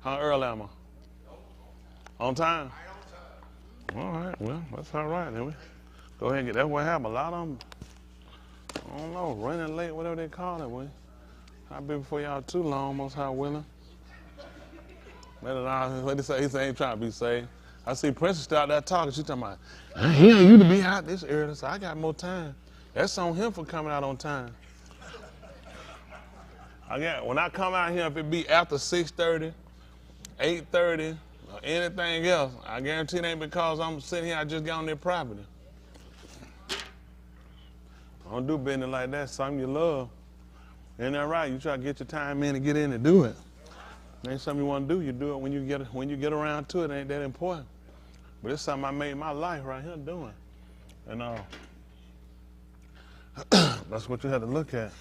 How early am I? On time? All right, well, that's all right. Then we go ahead and get that. What happened? A lot of them, I don't know, running late, whatever they call it. I'll be before y'all too long, most high willing. What they say, he say, ain't trying to be saved. I see Princess start that talking. She talking about, I hear you to be out this early, so I got more time. That's on him for coming out on time. When I come out here, if it be after 6:30, 8:30, or anything else, I guarantee it ain't because I'm sitting here, I just got on their property. I don't do business like that, something you love. Ain't that right? You try to get your time in and get in and do it. It ain't something you want to do. You do it when you get around to it. It ain't that important. But it's something I made my life right here doing. And that's what you have to look at.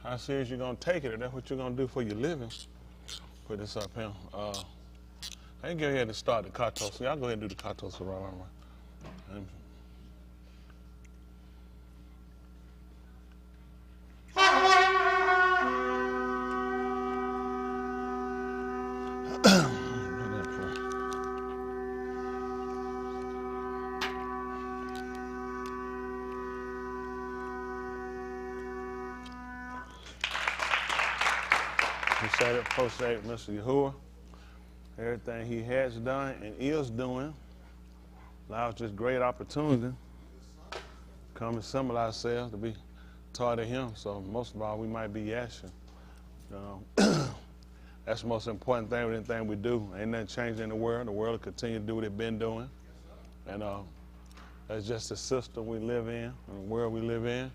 How serious you gonna take it, and that's what you're gonna do for your living. Put this up here. I can go ahead and start the cartos. Y'all go ahead and do the cartos right. Appreciate Mr. Yahuah, everything he has done and is doing. Allows this great opportunity to come assemble ourselves to be taught of him. So most of all, we might be yashing. That's the most important thing with anything we do. Ain't nothing changing in the world. The world will continue to do what it's been doing. And that's just the system we live in and the world we live in.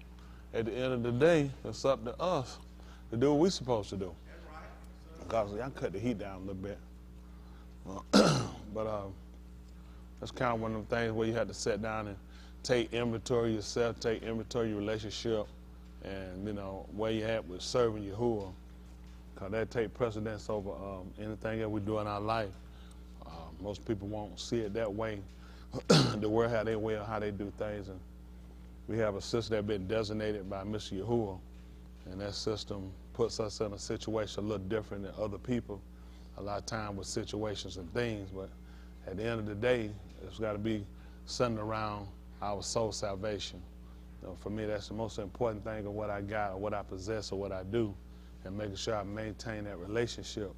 At the end of the day, it's up to us to do what we're supposed to do. Because I cut the heat down a little bit. But that's kind of one of them things where you have to sit down and take inventory of yourself, take inventory of your relationship, and, where you at with serving Yahuah. Because that take precedence over anything that we do in our life. Most people won't see it that way. The world have their way of how they do things. And we have a system that's been designated by Mr. Yahuah. And that system puts us in a situation a little different than other people, a lot of time with situations and things, but at the end of the day, it's got to be centered around our soul salvation. For me, that's the most important thing of what I got or what I possess or what I do, and making sure I maintain that relationship.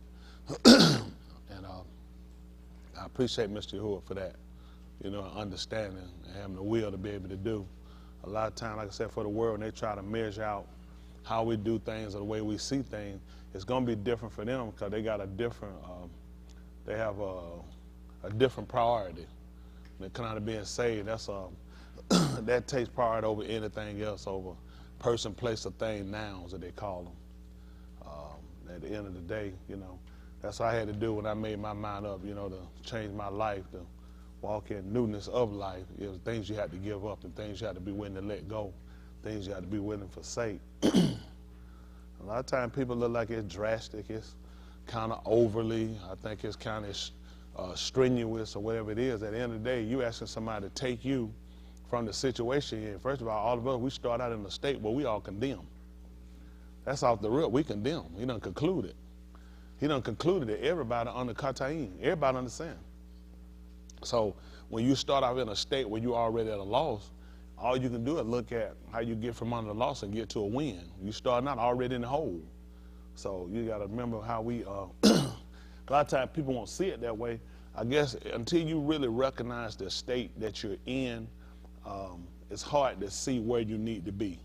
And I appreciate Mr. Yahuah for that, understanding and having the will to be able to do. A lot of times, like I said, for the world, when they try to measure out how we do things or the way we see things, it's going to be different for them because they got a different, they have a different priority. When it comes to being saved, that's that takes priority over anything else, over person, place, or thing, nouns that they call them. At the end of the day, that's what I had to do when I made my mind up, to change my life, to walk in newness of life. It was things you had to give up and things you had to be willing to let go. Things you have to be willing to forsake. A lot of times people look like it's drastic, it's kind of overly, I think it's kind of strenuous or whatever it is. At the end of the day, you asking somebody to take you from the situation you're in. First of all of us, we start out in a state where we all condemn. That's off the rip, we condemn. He done concluded. He done concluded that everybody under Kataim, everybody understand. So when you start out in a state where you're already at a loss, all you can do is look at how you get from under the loss and get to a win. You start out already in the hole. So you got to remember how we, a lot of times people won't see it that way. I guess until you really recognize the state that you're in, it's hard to see where you need to be.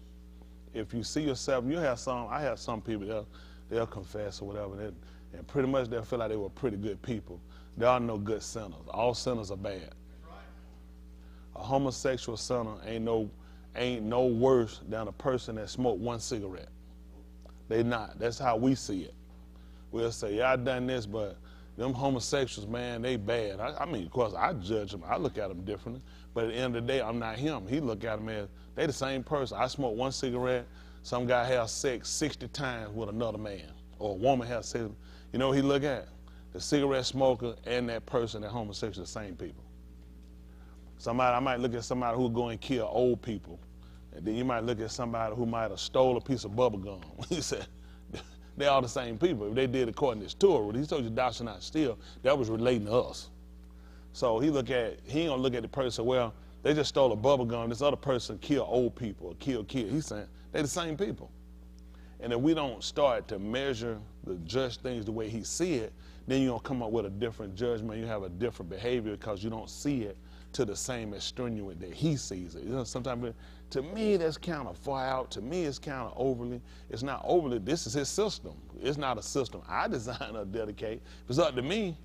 If you see yourself, I have some people, they'll confess or whatever, and pretty much they'll feel like they were pretty good people. There are no good sinners. All sinners are bad. A homosexual sinner ain't no worse than a person that smoked one cigarette. They not. That's how we see it. We'll say, yeah, I done this, but them homosexuals, man, they bad. I mean, of course, I judge them. I look at them differently. But at the end of the day, I'm not him. He look at them as they the same person. I smoke one cigarette. Some guy has sex 60 times with another man, or a woman has sex. You know what he look at? The cigarette smoker and that person, that homosexual, the same people. I might look at somebody who go and kill old people. And then you might look at somebody who might have stole a piece of bubble gum. He said, they all the same people. If they did according to his Torah, he told you thou shalt not steal, that was relating to us. So he ain't gonna look at the person, well, they just stole a bubble gum, this other person killed old people or killed kids. He's saying they're the same people. And if we don't start to measure the judge things the way he see it, then you're gonna come up with a different judgment. You have a different behavior because you don't see it to the same extenuate that he sees it. You know, sometimes to me that's kind of far out. To me it's kind of overly. It's not overly. This is his system. It's not a system I design or dedicate. If it's up to me,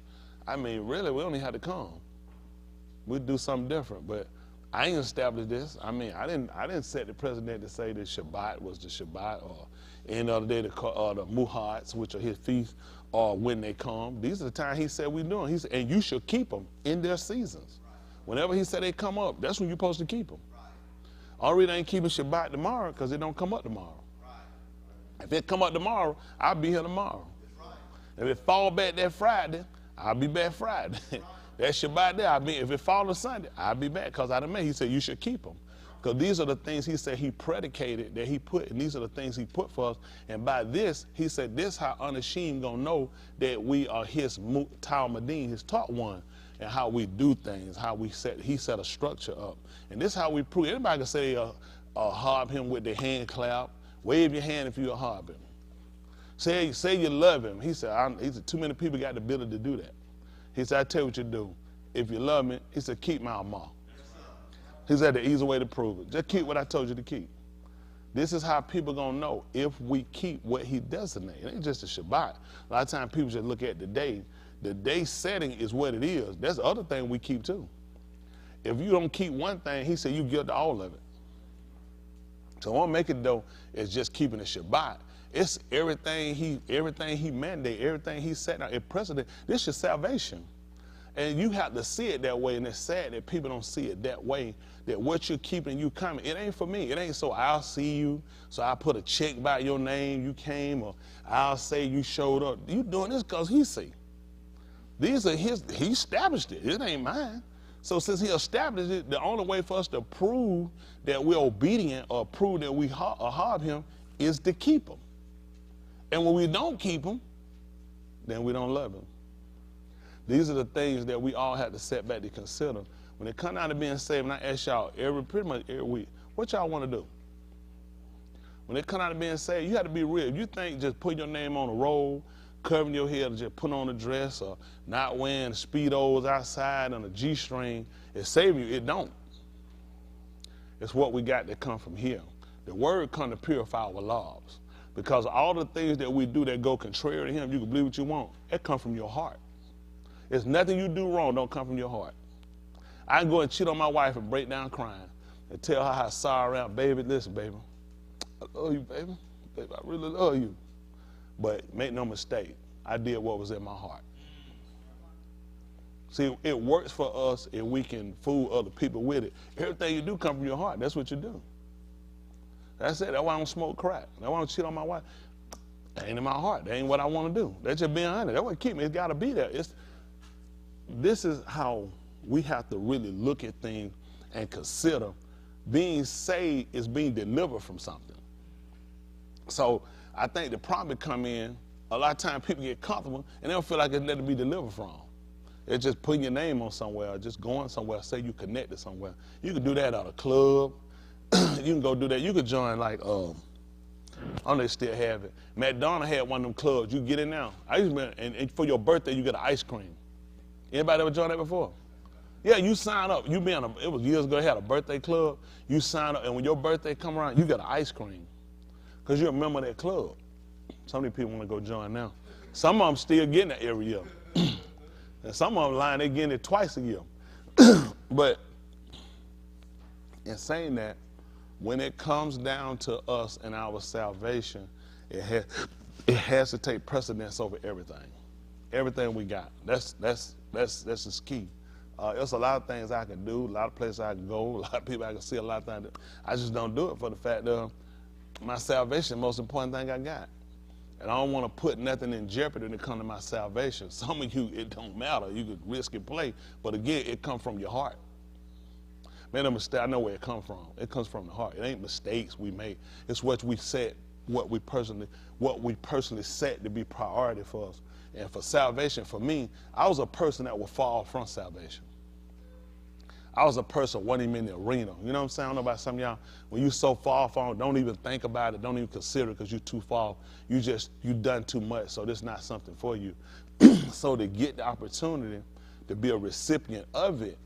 I mean, really, we don't even have to come. We'd do something different. But I ain't established this. I mean, I didn't set the president to say that Shabbat was the Shabbat or any other day the Muhats, which are his feasts, or when they come. These are the time he said we're doing. He said, and you should keep them in their seasons. Whenever he said they come up, that's when you're supposed to keep them. Only reason I ain't keeping Shabbat tomorrow because it don't come up tomorrow. If it come up tomorrow, I'll be here tomorrow. If it fall back that Friday, I'll be back Friday. That Shabbat there, if it fall to Sunday, I'll be back because I done made. He said you should keep them. Because these are the things he said he predicated that he put, and these are the things he put for us. And by this, he said, this how unashamed gonna know that we are his Talmudim, his taught one, and how we do things, how he set a structure up. And this how we prove. Anybody can say harb him with their hand clap. Wave your hand if you harb him. Say you love him. He said, too many people got the ability to do that. He said, I tell you what you do. If you love me, he said, keep my mouth. He said the easy way to prove it. Just keep what I told you to keep. This is how people gonna know if we keep what he designated. It ain't just a Shabbat. A lot of times people just look at the day. The day setting is what it is. That's the other thing we keep too. If you don't keep one thing, he said you guilty all of it. So what make it though is just keeping the Shabbat. It's everything he mandated, everything he set out, it precedent. This is salvation. And you have to see it that way, and it's sad that people don't see it that way, that what you're keeping, you coming, it ain't for me. It ain't so I'll see you, so I put a check by your name, you came, or I'll say you showed up. You doing this because he see. These are his, he established it. It ain't mine. So since he established it, the only way for us to prove that we're obedient or prove that we harb him is to keep him. And when we don't keep him, then we don't love him. These are the things that we all have to set back to consider. When it comes down to being saved, and I ask y'all pretty much every week, what y'all want to do? When it comes down to being saved, you have to be real. If you think just putting your name on a roll, covering your head, or just putting on a dress, or not wearing Speedos outside on a G-string, it saves you, it don't. It's what we got that come from here. The word come to purify our lives. Because all the things that we do that go contrary to him, you can believe what you want, it come from your heart. There's nothing you do wrong don't come from your heart. I can go and cheat on my wife and break down crying and tell her how sorry I am. Baby, listen, baby. I love you, baby. Baby, I really love you. But make no mistake, I did what was in my heart. See, it works for us if we can fool other people with it. Everything you do come from your heart. That's what you do. That's it. That's why I don't smoke crack. That's why I don't cheat on my wife. That ain't in my heart. That ain't what I want to do. That's just being honest. That's what keep me. It's got to be there. This is how we have to really look at things and consider being saved is being delivered from something. So I think the problem come in, a lot of times people get comfortable and they don't feel like it's nothing to be delivered from. It's just putting your name on somewhere or just going somewhere, say you connected somewhere. You can do that at a club. You can go do that. You could join like, I don't know if they still have it. McDonald's had one of them clubs. You get in now. I used to, and for your birthday, you get an ice cream. Anybody ever joined that before? Yeah, you sign up. You be on it was years ago, they had a birthday club. You sign up, and when your birthday come around, you get an ice cream. Because you're a member of that club. Some of these people want to go join now. Some of them still getting it every year. And some of them lying, they getting it twice a year. But in saying that, when it comes down to us and our salvation, it has to take precedence over everything. Everything we got. That's the key. There's a lot of things I can do, a lot of places I can go, a lot of people I can see, a lot of things. I just don't do it for the fact that my salvation is the most important thing I got. And I don't want to put nothing in jeopardy when it comes to my salvation. Some of you, it don't matter. You could risk and play. But again, it comes from your heart. Man, a mistake, I know where it comes from. It comes from the heart. It ain't mistakes we make. It's what we set what we personally set to be priority for us. And for salvation, for me, I was a person that would fall from salvation. I was a person who wasn't even in the arena. You know what I'm saying? I don't know about some of y'all. When you so far from, don't even think about it, don't even consider it because you're too far. You done too much, so this is not something for you. So to get the opportunity to be a recipient of it,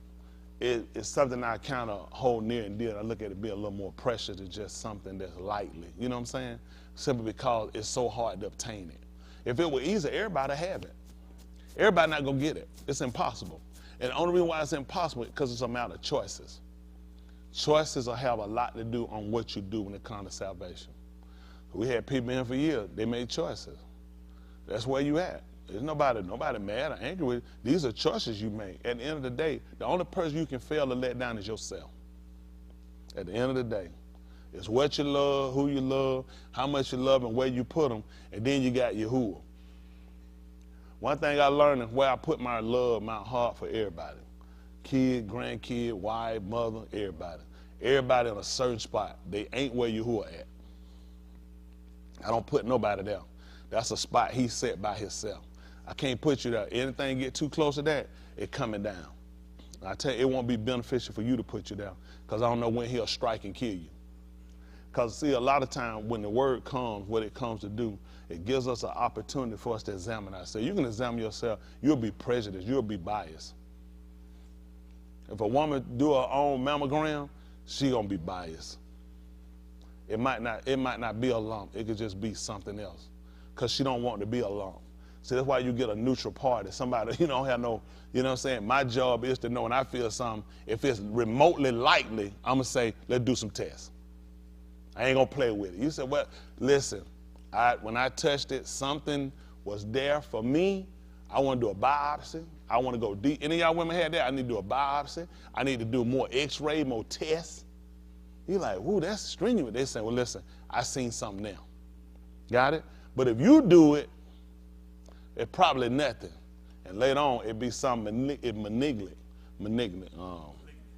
it's something I kind of hold near and dear. I look at it being a little more precious than just something that's lightly. You know what I'm saying? Simply because it's so hard to obtain it. If it were easy, everybody would have it. Everybody not going to get it. It's impossible. And the only reason why it's impossible is because it's a matter of choices. Choices will have a lot to do on what you do when it comes to salvation. We had people in here for years. They made choices. That's where you at. There's nobody mad or angry with you. These are choices you make. At the end of the day, the only person you can fail to let down is yourself. At the end of the day, it's what you love, who you love, how much you love, and where you put them. And then you got Yahuah. One thing I learned is where I put my love, my heart for everybody. Kid, grandkid, wife, mother, everybody. Everybody in a certain spot. They ain't where Yahuah at. I don't put nobody there. That's a spot he set by himself. I can't put you there. Anything get too close to that, it coming down. I tell you, it won't be beneficial for you to put you there because I don't know when he'll strike and kill you. Because, see, a lot of times when the word comes, what it comes to do, it gives us an opportunity for us to examine ourselves. You can examine yourself. You'll be prejudiced. You'll be biased. If a woman do her own mammogram, she going to be biased. It might not be a lump. It could just be something else because she don't want to be a lump. See, that's why you get a neutral party. Somebody, you don't have no, you know what I'm saying? My job is to know when I feel something, if it's remotely likely, I'm going to say, let's do some tests. I ain't going to play with it. You said, well, listen, when I touched it, something was there for me. I want to do a biopsy. I want to go deep. Any of y'all women had that? I need to do a biopsy. I need to do more x-ray, more tests. You're like, woo, that's strenuous. They say, well, listen, I seen something now. Got it? But if you do it, it's probably nothing. And later on, it'd be something malignant.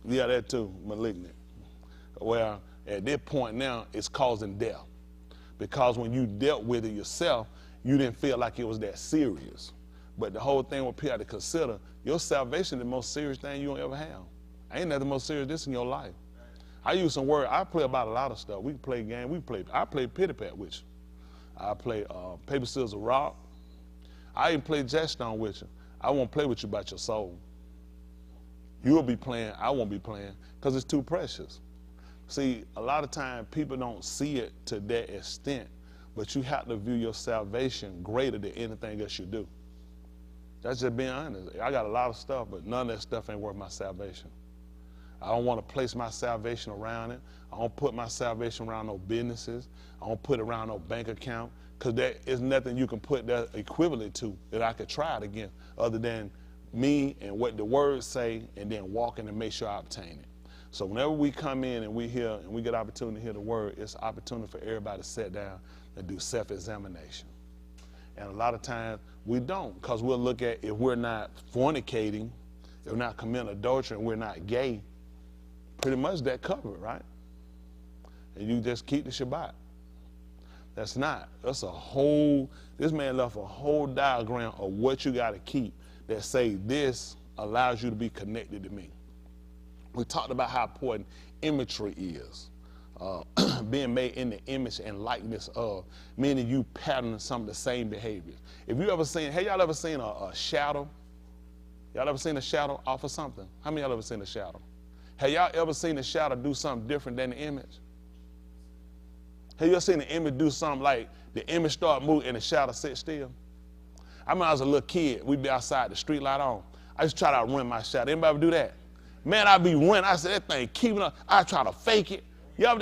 Yeah, that too, malignant. Well, at this point now, it's causing death. Because when you dealt with it yourself, you didn't feel like it was that serious. But the whole thing what people have to consider, your salvation is the most serious thing you'll ever have. Ain't nothing more serious than this in your life. I use some words. I play about a lot of stuff. We can play games. I play pity pat with you. I play paper, scissors, rock. I even play jackstone with you. I won't play with you about your soul. You'll be playing. I won't be playing because it's too precious. See, a lot of times people don't see it to that extent, but you have to view your salvation greater than anything else you do. That's just being honest. I got a lot of stuff, but none of that stuff ain't worth my salvation. I don't want to place my salvation around it. I don't put my salvation around no businesses. I don't put it around no bank account because there is nothing you can put that equivalent to that I could try it again other than me and what the words say and then walking and make sure I obtain it. So whenever we come in and we hear and we get opportunity to hear the word, it's an opportunity for everybody to sit down and do self-examination. And a lot of times we don't because we'll look at if we're not fornicating, if we're not committing adultery, and we're not gay, pretty much that covered, right? And you just keep the Shabbat. That's not. That's this man left a whole diagram of what you got to keep that say this allows you to be connected to me. We talked about how important imagery is. Being made in the image and likeness of, meaning you pattern some of the same behaviors. If you ever seen, have y'all ever seen a shadow? Y'all ever seen a shadow off of something? How many of y'all ever seen a shadow? Have y'all ever seen a shadow do something different than the image? Have you ever seen the image do something like the image start moving and the shadow sit still? I remember I was a little kid, we'd be outside, the street light on. I used to try to outrun my shadow. Anybody ever do that? Man, I'd be running. I said, that thing keeping up. I try to fake it.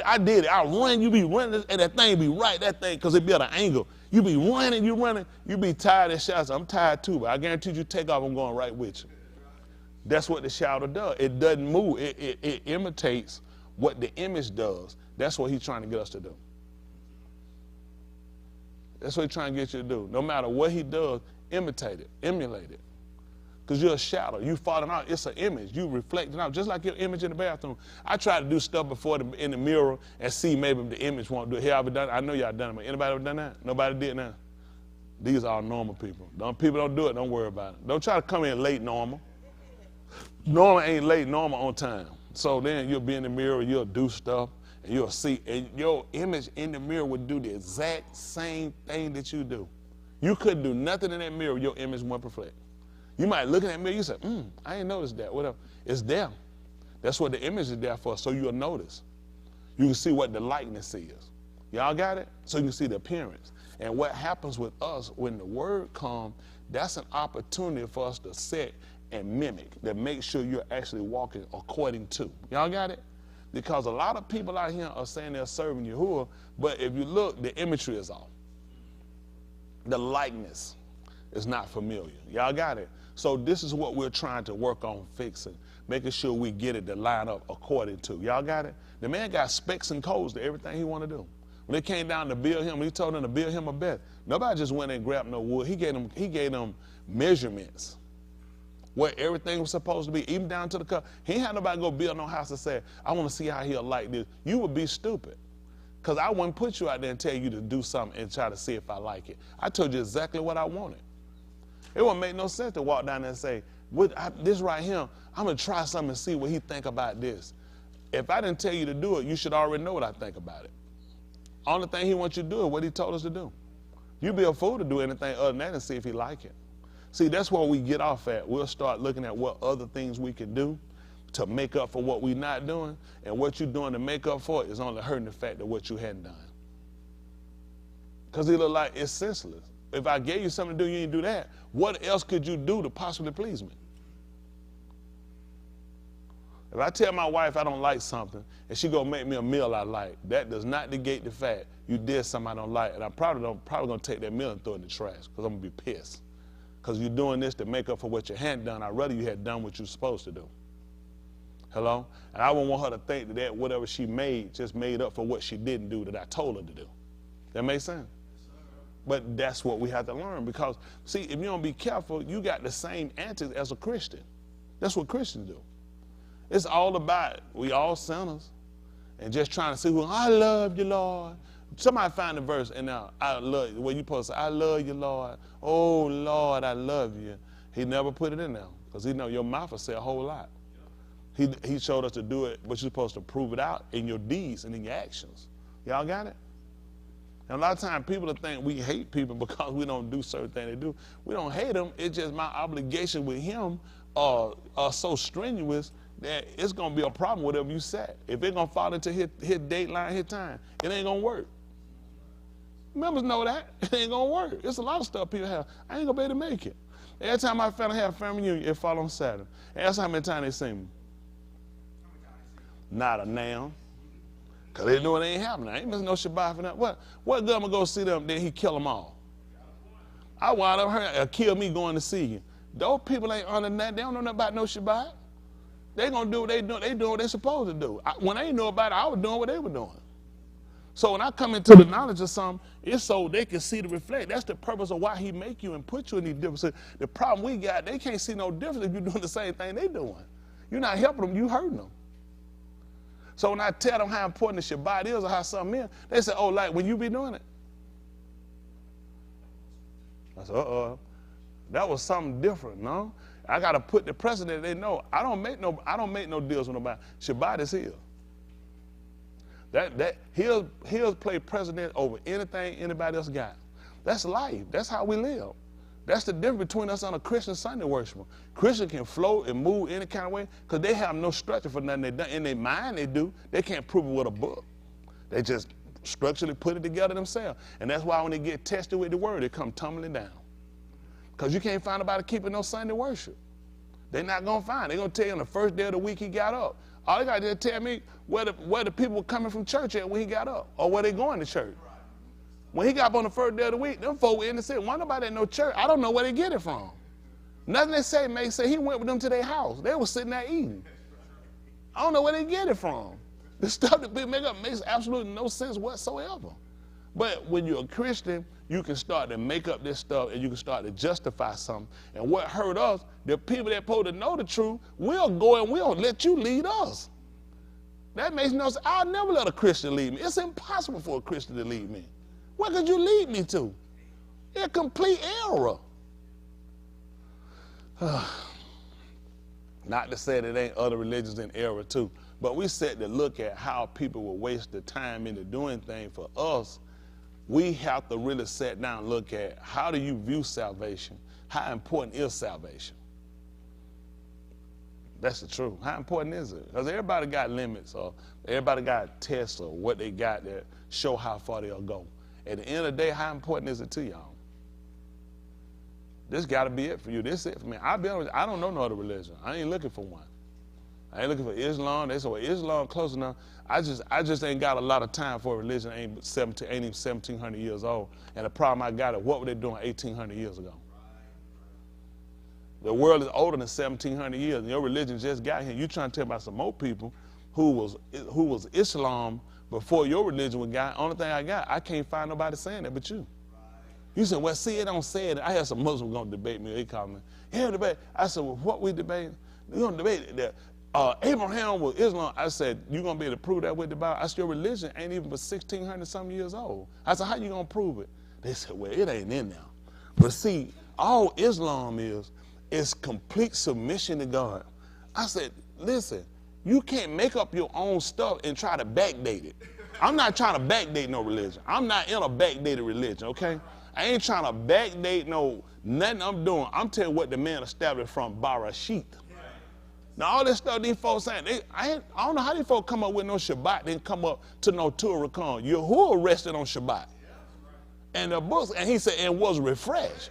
I did it. I run, you be running, and that thing be right, that thing, because it be at an angle. You be running, you be tired of that shadow. I'm tired too, but I guarantee you take off, I'm going right with you. That's what the shadow does. It doesn't move. It imitates what the image does. That's what he's trying to get us to do. That's what he's trying to get you to do. No matter what he does, imitate it, emulate it. Because you're a shadow. You falling out. It's an image. You reflecting out, just like your image in the bathroom. I try to do stuff before in the mirror and see maybe the image won't do it. Here, I've done it. I know y'all done it, but anybody ever done that? Nobody did that? These are normal people. People don't do it, don't worry about it. Don't try to come in late normal. Normal ain't late, normal on time. So then you'll be in the mirror, you'll do stuff, and you'll see, and your image in the mirror would do the exact same thing that you do. You couldn't do nothing in that mirror, your image won't reflect. You might look in that mirror, you say, I ain't noticed that, whatever. It's there. That's what the image is there for, so you'll notice. You can see what the likeness is. Y'all got it? So you can see the appearance. And what happens with us when the word comes, that's an opportunity for us to set and mimic, that make sure you're actually walking according to. Y'all got it? Because a lot of people out here are saying they're serving Yahuah, but if you look, the imagery is off. The likeness is not familiar. Y'all got it? So this is what we're trying to work on fixing, making sure we get it to line up according to. Y'all got it? The man got specs and codes to everything he want to do. When they came down to build him, he told them to build him a bed. Nobody just went and grabbed no wood. He gave them measurements where everything was supposed to be, even down to the cut. He ain't had nobody go build no house and say, I want to see how he'll like this. You would be stupid. Because I wouldn't put you out there and tell you to do something and try to see if I like it. I told you exactly what I wanted. It wouldn't make no sense to walk down there and say, this right here, I'm going to try something and see what he think about this. If I didn't tell you to do it, you should already know what I think about it. Only thing he wants you to do is what he told us to do. You'd be a fool to do anything other than that and see if he like it. See, that's where we get off at. We'll start looking at what other things we can do to make up for what we're not doing, and what you're doing to make up for it is only hurting the fact of what you hadn't done. Because it look like it's senseless. If I gave you something to do, you didn't do that, what else could you do to possibly please me? If I tell my wife I don't like something and she gonna make me a meal I like, that does not negate the fact you did something I don't like, and I'm probably gonna take that meal and throw it in the trash because I'm gonna be pissed. Because you're doing this to make up for what you hadn't done. I'd rather you had done what you're supposed to do. Hello? And I wouldn't want her to think that whatever she made just made up for what she didn't do that I told her to do. That make sense? But that's what we have to learn, because, see, if you don't be careful, you got the same antics as a Christian. That's what Christians do. It's all about, we all sinners, and just trying to see who, I love you, Lord. Somebody find the verse, and now, I love you, where you supposed to say, I love you, Lord. Oh, Lord, I love you. He never put it in there, because he know your mouth will say a whole lot. He showed us to do it, but you're supposed to prove it out in your deeds and in your actions. Y'all got it? And a lot of times people think we hate people because we don't do certain things they do. We don't hate them. It's just my obligation with him are so strenuous that it's going to be a problem whatever you set. If it's going to fall into his dateline, his time, it ain't going to work. Members know that. It ain't going to work. It's a lot of stuff people have. I ain't going to be able to make it. Every time my family have a family reunion, it fall on Saturday. Ask how many times they see me. Not a now. Because they know it ain't happening. I ain't missing no Shabbat for that. What government go see them, then he kill them all? I wind up her kill me going to see you. Those people ain't under that. They don't know nothing about no Shabbat. They going to do what they do. They doing what they supposed to do. When they know about it, I was doing what they were doing. So when I come into the knowledge of something, it's so they can see the reflect. That's the purpose of why he make you and put you in these differences. The problem we got, they can't see no difference if you're doing the same thing they doing. You're not helping them, you hurting them. So when I tell them how important the Shabbat is or how something is, they say, oh, like when you be doing it. I said, that was something different, no? I got to put the precedent they know. I don't make no deals with nobody. Shabbat is his. He'll play precedent over anything anybody else got. That's life. That's how we live. That's the difference between us and a Christian Sunday worshiper. Christians can float and move any kind of way because they have no structure for nothing they done. In their mind they do. They can't prove it with a book. They just structurally put it together themselves. And that's why when they get tested with the word, they come tumbling down. Because you can't find nobody keeping no Sunday worship. They're not going to find. They're going to tell you on the first day of the week he got up. All they got to do is tell me where the people were coming from church at when he got up, or where they going to church. When he got up on the first day of the week, them folk were in the city. Why nobody at no church? I don't know where they get it from. Nothing they say may say he went with them to their house. They were sitting there eating. I don't know where they get it from. The stuff that people make up makes absolutely no sense whatsoever. But when you're a Christian, you can start to make up this stuff and you can start to justify something. And what hurt us, the people that supposed to know the truth, we'll go and we'll let you lead us. That makes no sense. I'll never let a Christian lead me. It's impossible for a Christian to lead me. What could you lead me to? It's complete error. Not to say that ain't other religions in error too, but we said to look at how people will waste the time into doing things for us. We have to really sit down and look at how do you view salvation? How important is salvation? That's the truth. How important is it? Because everybody got limits, or everybody got tests, or what they got that show how far they'll go. At the end of the day, how important is it to y'all? This got to be it for you. This is it for me. I'll be honest, I don't know no other religion. I ain't looking for one. I ain't looking for Islam. They say, well, Islam close enough. I just ain't got a lot of time for a religion. Ain't even 1,700 years old. And the problem I got is, what were they doing 1,800 years ago? The world is older than 1,700 years, and your religion just got here. You trying to tell about some more people who was Islam before your religion was got. Only thing I got, I can't find nobody saying that but you. You said, well, see, it don't say it. I had some Muslims going to debate me. They called me, yeah, debate. I said, well, what we debating? We're going to debate that Abraham was Islam. I said, you going to be able to prove that with the Bible? I said, your religion ain't even but 1,600 something years old. I said, how you going to prove it? They said, well, it ain't in there. But see, all Islam is complete submission to God. I said, listen, you can't make up your own stuff and try to backdate it. I'm not trying to backdate no religion. I'm not in a backdated religion, okay? I ain't trying to backdate nothing I'm doing. I'm telling you what the man established from Barashit. Now all this stuff these folks saying, I don't know how these folks come up with no Shabbat, then come up to no Torah Khan. Yahuah rested on Shabbat. And the books, and he said, and was refreshed.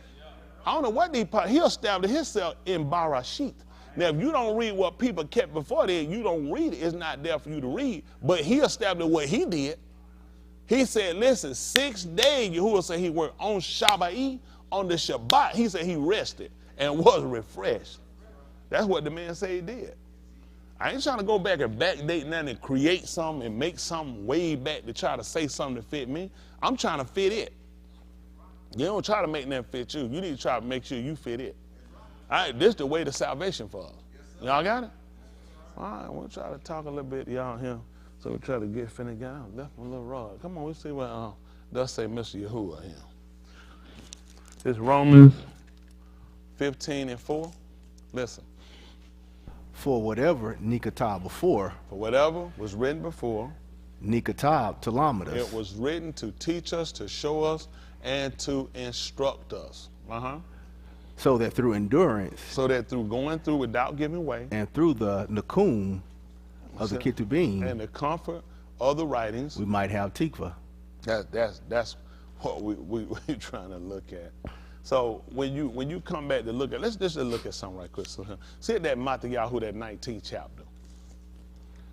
I don't know what he established himself in Barashit. Now, if you don't read what people kept before that, you don't read it. It's not there for you to read. But he established what he did. He said, listen, 6 days, Yahuah said he worked on Shabbat. On the Shabbat, he said he rested and was refreshed. That's what the man said he did. I ain't trying to go back and backdate nothing and create something and make something way back to try to say something to fit me. I'm trying to fit it. You don't try to make nothing fit you. You need to try to make sure you fit it. All right, this is the way to salvation for us. Y'all got it? All right, we'll try to talk a little bit, y'all here. So we'll try to get finished down. Left a little rod. Come on, we'll see what does say Mr. Yahuah here. It's Romans 15:4. Listen. For whatever Nikatab before. For whatever was written before. Nikatab Talamidas. It was written to teach us, to show us, and to instruct us. So that through endurance. So that through going through without giving way. And through the Nakum of the Ketubim. And the comfort of the writings. We might have Tikva. That's what we're trying to look at. So when you come back to look at, let's just look at something right quick. So, see if that Yahuah, that 19th chapter.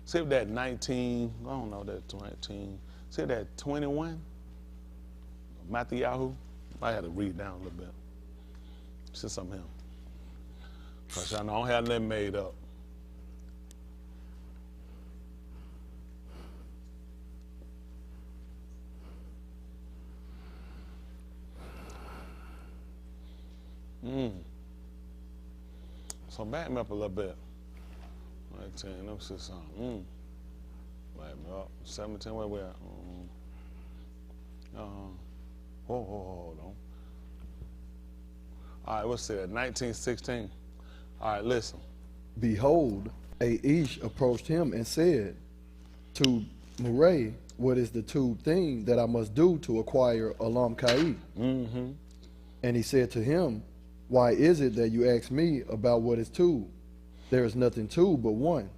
See if that 19, I don't know, that 19. See if that 21. Yahuah. I had to read down a little bit. See something here. Because I don't have nothing made up. So back me up a little bit. 19, let me see something. Back me up. 17, where we at? Hold on. All right, what's that? 19:16. All right, listen. Behold, a Ish approached him and said to Murray, what is the two thing that I must do to acquire Alam Kai? And he said to him, why is it that you ask me about what is two? There is nothing two but one,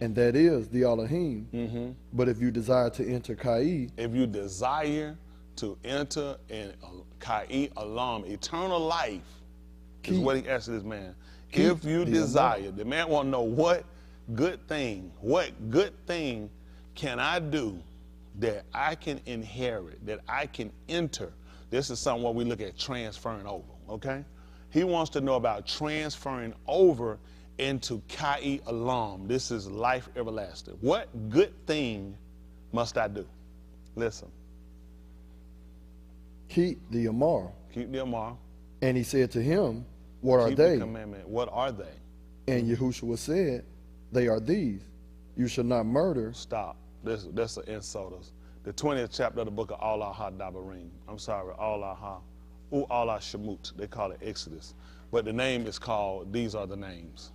and that is the Elohim. But if you desire to enter Kai, if you desire to enter in Kai Alam, eternal life, is what he asked this man. If you desire, the man want to know what good thing can I do that I can inherit, that I can enter. This is something what we look at transferring over, okay? He wants to know about transferring over into Kai Alam. This is life everlasting. What good thing must I do? Listen. keep the Amar. Keep the Amar. And he said to him, what are Keep they? the commandment. What are they? And Yahushua said, they are these. You shall not murder. Stop. That's an insult. The 20th chapter of the book of Allah Dabarim. I'm sorry, Allah Shemut. They call it Exodus. But the name is called, these are the names.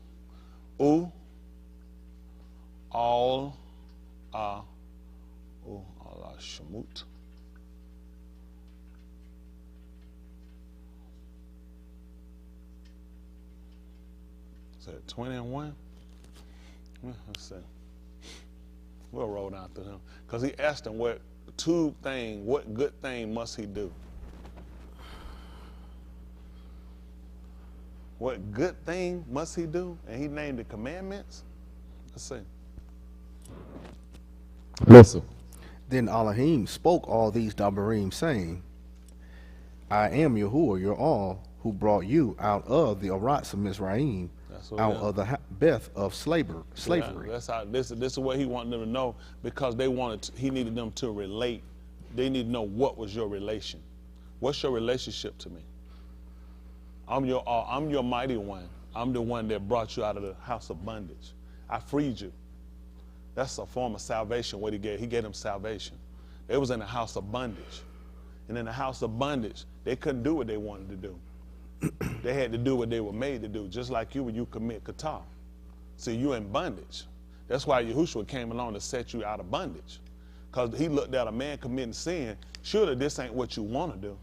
Allah Shemut. Is that 20 and 1? Let's see. We'll roll down through him. Because he asked him what good thing must he do? What good thing must he do? And he named the commandments. Let's see. Listen. Then Elohim spoke all these Dabarim, saying, I am Yahuah, your all, who brought you out of the Arats of Mizraim, out of the Beth of slavery. Yeah, that's how. This is what he wanted them to know, because he needed them to relate. They need to know what was your relation. What's your relationship to me? I'm your mighty one. I'm the one that brought you out of the house of bondage. I freed you. That's a form of salvation. What he gave them salvation. They was in the house of bondage, and in the house of bondage, they couldn't do what they wanted to do. They had to do what they were made to do, just like you when you commit kata. See, you in bondage. That's why Yahushua came along to set you out of bondage, because he looked at a man committing sin. Surely this ain't what you want to do.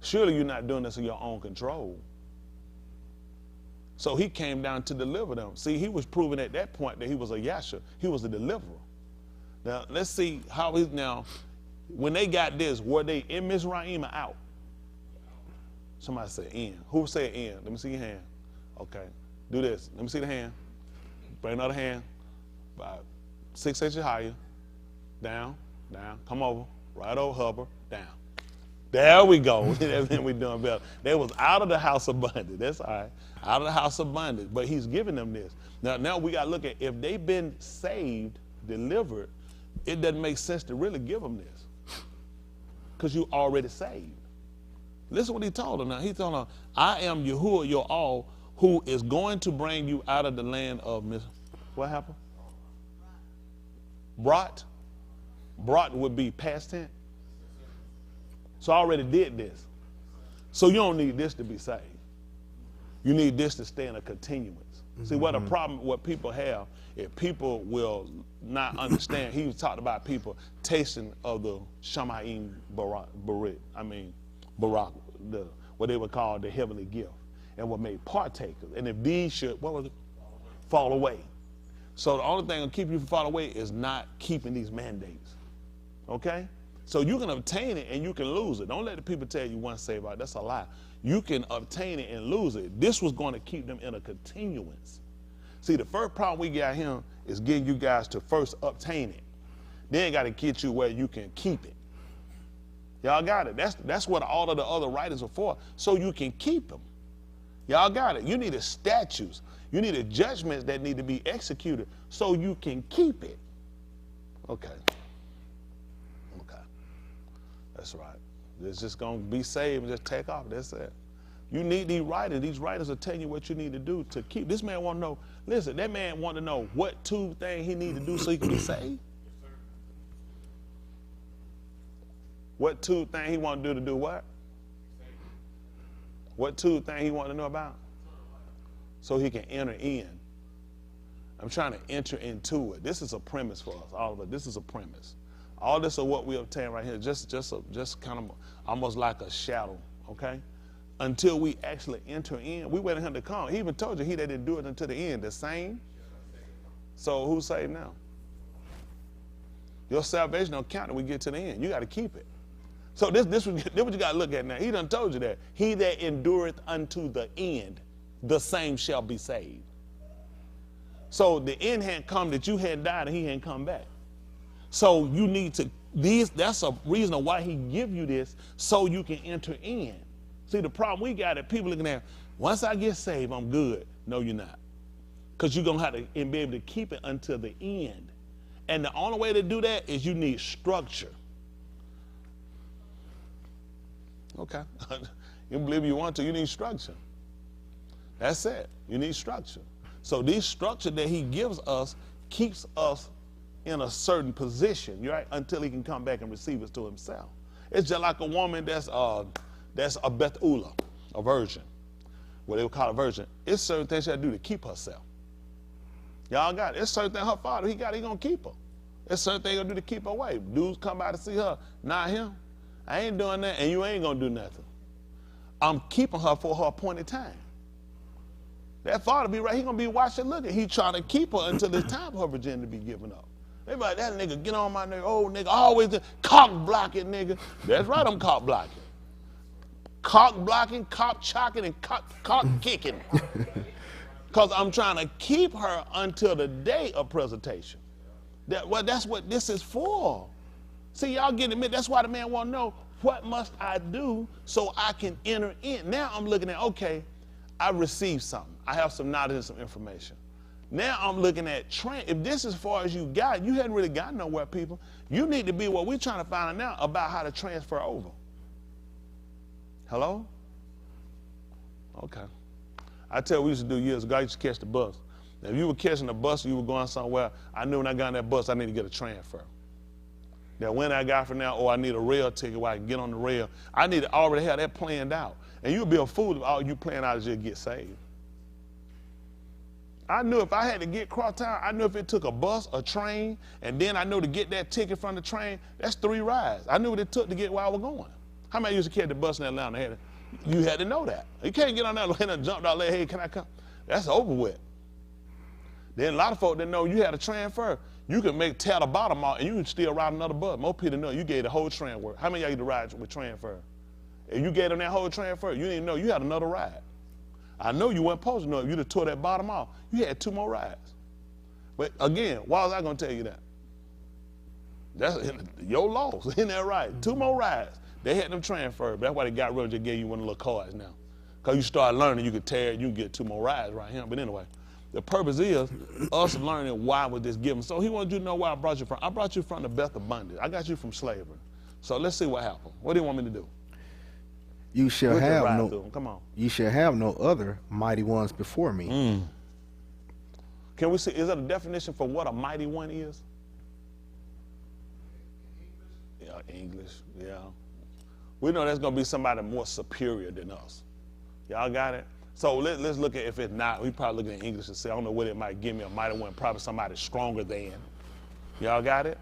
Surely you're not doing this in your own control. So he came down to deliver them. See, he was proving at that point that he was a Yasha. He was a deliverer. Now, let's see how when they got this, were they in Mizraim or out? Somebody say in. Who said in? Let me see your hand. Okay. Do this. Let me see the hand. Bring another hand. About 6 inches higher. Down. Come over. Right over, hover. Down. There we go. Then we're doing better. They was out of the house of bondage. That's all right. Out of the house of bondage. But he's giving them this. Now we got to look at, if they've been saved, delivered, it doesn't make sense to really give them this, because you already saved. Listen what he told them now. He told them, I am Yahuah, your all, who is going to bring you out of the land of what happened? Brought would be past tense. So I already did this. So you don't need this to be saved. You need this to stay in a continuance. See, what a problem, what people have, if people will not understand, he was talking about people tasting of the Shamayim Barak, what they would call the heavenly gift, and were made partakers. And if these should, fall away. So the only thing that keep you from falling away is not keeping these mandates. Okay? So you can obtain it and you can lose it. Don't let the people tell you once saved, right? That's a lie. You can obtain it and lose it. This was going to keep them in a continuance. See, the first problem we got here is getting you guys to first obtain it. Then got to get you where you can keep it. Y'all got it. That's what all of the other writers are for, so you can keep them. Y'all got it. You need a statutes. You need a judgments that need to be executed so you can keep it. Okay. That's right. It's just going to be saved and just take off. That's it. You need these writers. These writers will tell you what you need to do to keep. This man want to know, listen, that man want to know what two things he need to do so he can be saved. What two things he want to do what? What two things he want to know about? So he can enter in. I'm trying to enter into it. This is a premise for us, all of it. This is a premise. All this is what we obtain right here, just kind of almost like a shadow, okay? Until we actually enter in. We waited him to come. He even told you he that didn't do it until the end. The same. So who's saved now? Your salvation don't count when we get to the end. You got to keep it. So this what you got to look at now. He done told you that. He that endureth unto the end, the same shall be saved. So the end hadn't come that you hadn't died and he hadn't come back. So you need to, that's a reason why he give you this, so you can enter in. See, the problem we got is people looking at, once I get saved, I'm good. No, you're not. Because you're going to have to be able to keep it until the end. And the only way to do that is you need structure. Okay. You can believe you want to, you need structure. That's it. You need structure. So this structure that he gives us keeps us in a certain position, right, until he can come back and receive us to himself. It's just like a woman that's a Bethula, a virgin, what they would call a virgin. It's certain things she got to do to keep herself. Y'all got it. It's certain things her father, he gonna keep her. It's certain things he gonna do to keep her away. Dudes come by to see her, not him. I ain't doing that, and you ain't gonna do nothing. I'm keeping her for her appointed time. That father be right, he gonna be watching, looking. He trying to keep her until it's time for her virginity to be given up. They be like, that nigga get on my nerve, old nigga, always cock blocking nigga. That's right, I'm cock blocking. Cock blocking, cock chocking, and cock kicking. Because I'm trying to keep her until the day of presentation. That's what this is for. See, y'all getting it? That's why the man want to know, what must I do so I can enter in? Now I'm looking at, okay, I received something. I have some knowledge and some information. Now I'm looking at if this is as far as you got, you hadn't really gotten nowhere, people. You need to be what we're trying to find out now about how to transfer over. Hello? Okay. I tell you, we used to do years ago, I used to catch the bus. Now, if you were catching the bus or you were going somewhere, I knew when I got on that bus, I need to get a transfer. Now, when I got from now, I need a rail ticket where I can get on the rail. I need to already have that planned out. And you'd be a fool if all you plan out is just get saved. I knew if I had to get across town, I knew if it took a bus, a train, and then I knew to get that ticket from the train, that's 3 rides. I knew what it took to get where I was going. How many used to catch the bus in Atlanta? You had to know that. You can't get on that lane and jump out there, hey, can I come? That's over with. Then a lot of folk didn't know you had a transfer. You could tear the bottom off and you can still ride another bus. Most people know you gave the whole transfer. How many of y'all used to ride with transfer? If you gave them that whole transfer, you didn't know you had another ride. I know you weren't supposed to know if you'd have tore that bottom off. You had 2 more rides. But again, why was I going to tell you that? That's your loss, isn't that right? 2 more rides. They had them transferred, but that's why they got rid of, just gave you one of the little cards now. Because you start learning, you could tear it, you can get 2 more rides right here. But anyway, the purpose is us learning why was this given. So he wanted you to know where I brought you from. I brought you from the Beth of bondage. I got you from slavery. So let's see what happened. What do you want me to do? You shall have Come on. You shall have no other mighty ones before me. Can we see, is that a definition for what a mighty one is? Yeah, English, yeah. We know there's going to be somebody more superior than us. Y'all got it? So let's look at, if it's not, we probably look at English and say, I don't know what it might give me, a mighty one, probably somebody stronger than. Y'all got it?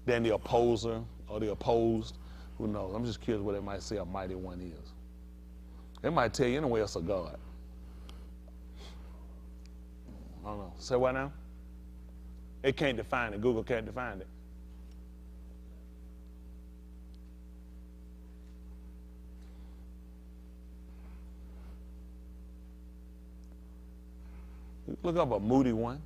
Than the opposer or the opposed. Who knows? I'm just curious what it might say a mighty one is. It might tell you anyway it's a God. I don't know. Say what now? It can't define it. Google can't define it. Look up a moody one.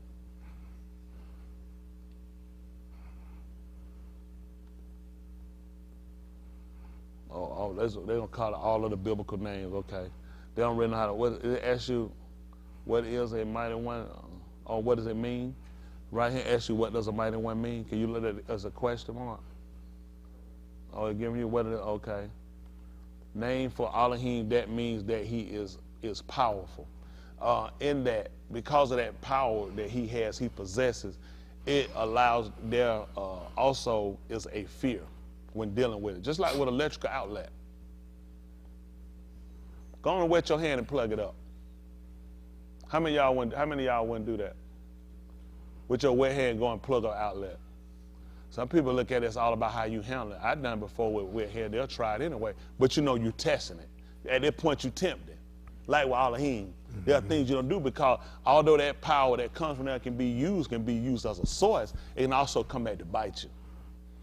They're going to call it all of the biblical names, okay. They don't really know how to, it asks you what is a mighty one, or what does it mean? Right here asks you what does a mighty one mean. Can you look at it as a question mark? Oh, it's giving you what it is, okay. Name for Elohim, that means that he is powerful. In that, because of that power that he has, he possesses, it allows there also is a fear when dealing with it. Just like with electrical outlet. Go on and wet your hand and plug it up. How many of y'all wouldn't do that? With your wet hand, go and plug an outlet. Some people look at it as all about how you handle it. I've done it before with wet hair. They'll try it anyway. But you know you're testing it. At that point, you tempted. Like with Elohim. There are things you don't do because although that power that comes from there can be used as a source, it can also come back to bite you.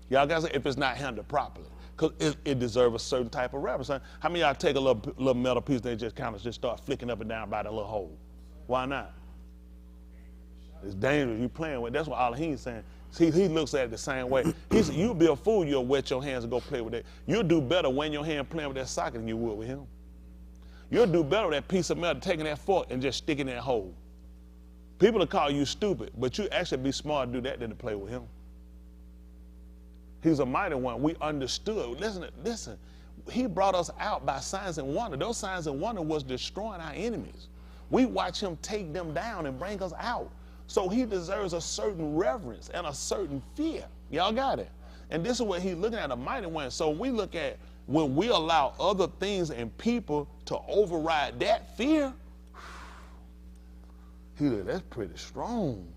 Y'all guys, if it's not handled properly, because it deserves a certain type of reverence. How many of y'all take a little metal piece and just kind of just start flicking up and down by that little hole? Why not? It's dangerous. You playing with it. That's what Elohim's saying. See, he looks at it the same way. He said, you'll be a fool, you'll wet your hands and go play with it. You'll do better when your hand playing with that socket than you would with him. You'll do better with that piece of metal, taking that fork and just sticking that hole. People will call you stupid, but you actually be smart to do that than to play with him. He's a mighty one. We understood. Listen. he brought us out by signs and wonder. Those signs and wonder was destroying our enemies. We watch him take them down and bring us out. So he deserves a certain reverence and a certain fear. Y'all got it? And this is what he's looking at, a mighty one. So we look at when we allow other things and people to override that fear, that's pretty strong.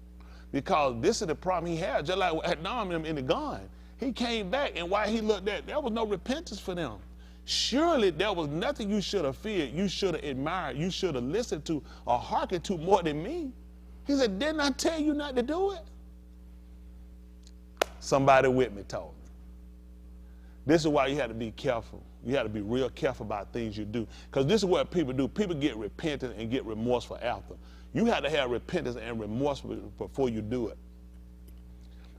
Because this is the problem he had, just like Adam in the garden. He came back, and while he looked at, there was no repentance for them. Surely there was nothing you should have feared, you should have admired, you should have listened to or hearkened to more than me. He said, didn't I tell you not to do it? Somebody with me told me. This is why you have to be careful. You have to be real careful about things you do. Because this is what people do. People get repentant and get remorseful after. You have to have repentance and remorse before you do it.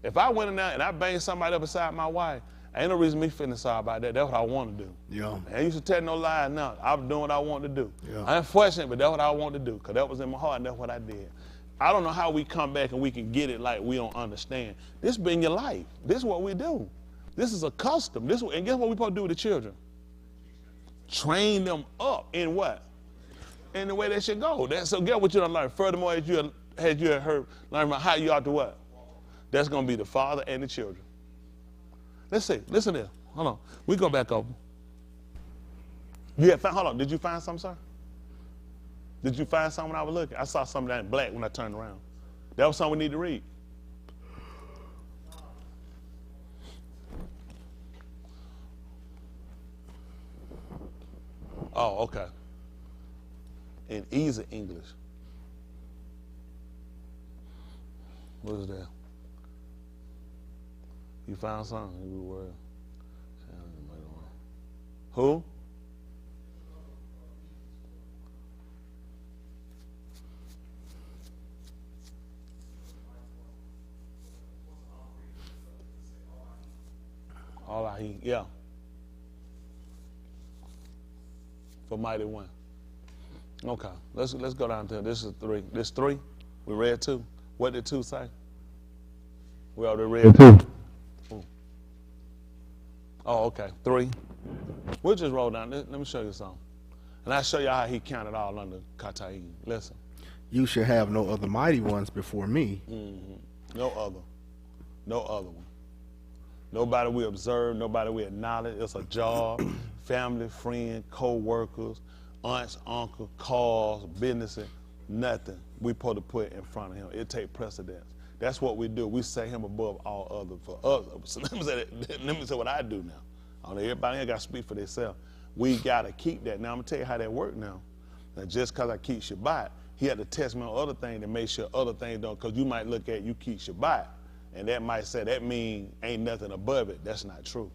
If I went in there and I banged somebody up beside my wife, ain't no reason me feeling sorry about that. That's what I want to do. Yeah. I used to tell no lies now. I'm doing what I want to do. Yeah. I'm unfortunate, but that's what I want to do because that was in my heart and that's what I did. I don't know how we come back and we can get it like we don't understand. This been your life. This is what we do. This is a custom. And guess what we're supposed to do with the children? Train them up in what? In the way they should go. So get what you done learn. Furthermore, as you heard, learn about how you ought to what? That's going to be the father and the children. Let's see. Listen there. Hold on. We go back over. Hold on. Did you find something, sir? Did you find something when I was looking? I saw something in black when I turned around. That was something we need to read. Oh, okay. In easy English. What is that? You found something? You were. Who? All I hear, yeah. For mighty one. Okay, let's go down to this is 3. This 3. We read 2. What did 2 say? We already read 2. Ooh. Oh, okay. 3. We'll just roll down. Let me show you something. And I'll show you how he counted all under Kataim. Listen. You shall have no other mighty ones before me. Mm-hmm. No other. No other one. Nobody we observe, nobody we acknowledge. It's a job, family, friend, co-workers, aunts, uncle, cars, businesses, nothing we supposed to put in front of him. It take precedence. That's what we do. We set him above all others for others. So let me say what I do now. I don't know, everybody ain't got to speak for themselves. We got to keep that. Now, I'm going to tell you how that works now. Now, just because I keep Shabbat, he had to test me on other things to make sure other things don't, because you might look at you keep Shabbat, and that might say that mean ain't nothing above it. That's not true.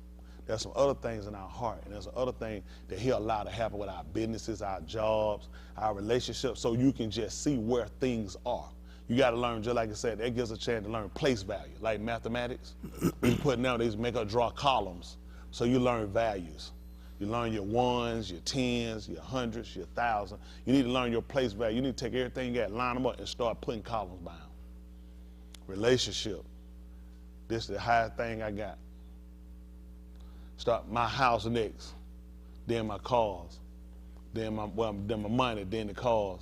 There's some other things in our heart, and there's some other things that he'll allow to happen with our businesses, our jobs, our relationships, so you can just see where things are. You got to learn, just like I said, that gives a chance to learn place value, like mathematics. You put nowadays make her draw columns, so you learn values. You learn your ones, your tens, your hundreds, your thousands. You need to learn your place value. You need to take everything you got, line them up, and start putting columns down. Relationship. This is the highest thing I got. Start my house next, then my cars, then my money, then the cars,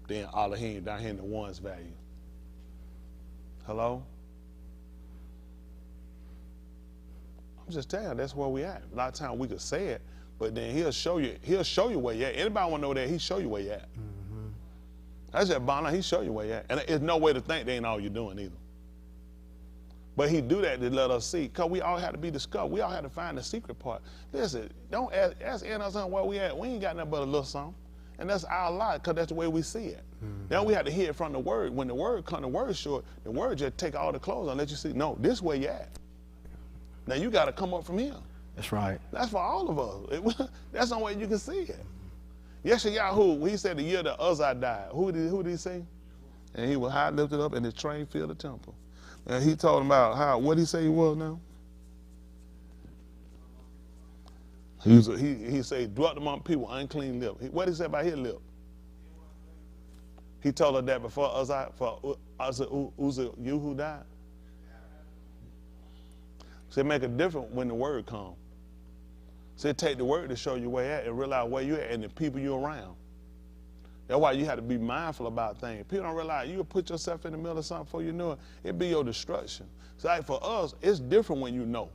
then all of him down here in the ones value. Hello? I'm just telling you, that's where we at. A lot of times we could say it, but then he'll show you where you at. Anybody want to know that, he'll show you where you at. Mm-hmm. That's just bottom line, he'll show you where you at. And there's no way to think they ain't all you're doing either. But he do that to let us see, because we all had to be discovered. We all had to find the secret part. Listen, don't ask us where we at. We ain't got nothing but a little something. And that's our lot, because that's the way we see it. Mm-hmm. Then we have to hear it from the word. When the word comes, the word short, the word just take all the clothes and let you see, no, this where you at. Now you got to come up from here. That's right. That's for all of us. That's the way you can see it. Yahuah, he said the year that Uzzah died, who did he say? And he was high lifted up and his train filled the temple. And he told him about what he say he was now? He said, dwelt among people, unclean lip. What did he say about his lip? He told her that before Yahuah died. So it make a difference when the word comes. So it take the word to show you where you're at and realize where you're at and the people you're around. That's why you have to be mindful about things. People don't realize you'll put yourself in the middle of something before you know it, it'll be your destruction. So like for us, it's different when you know.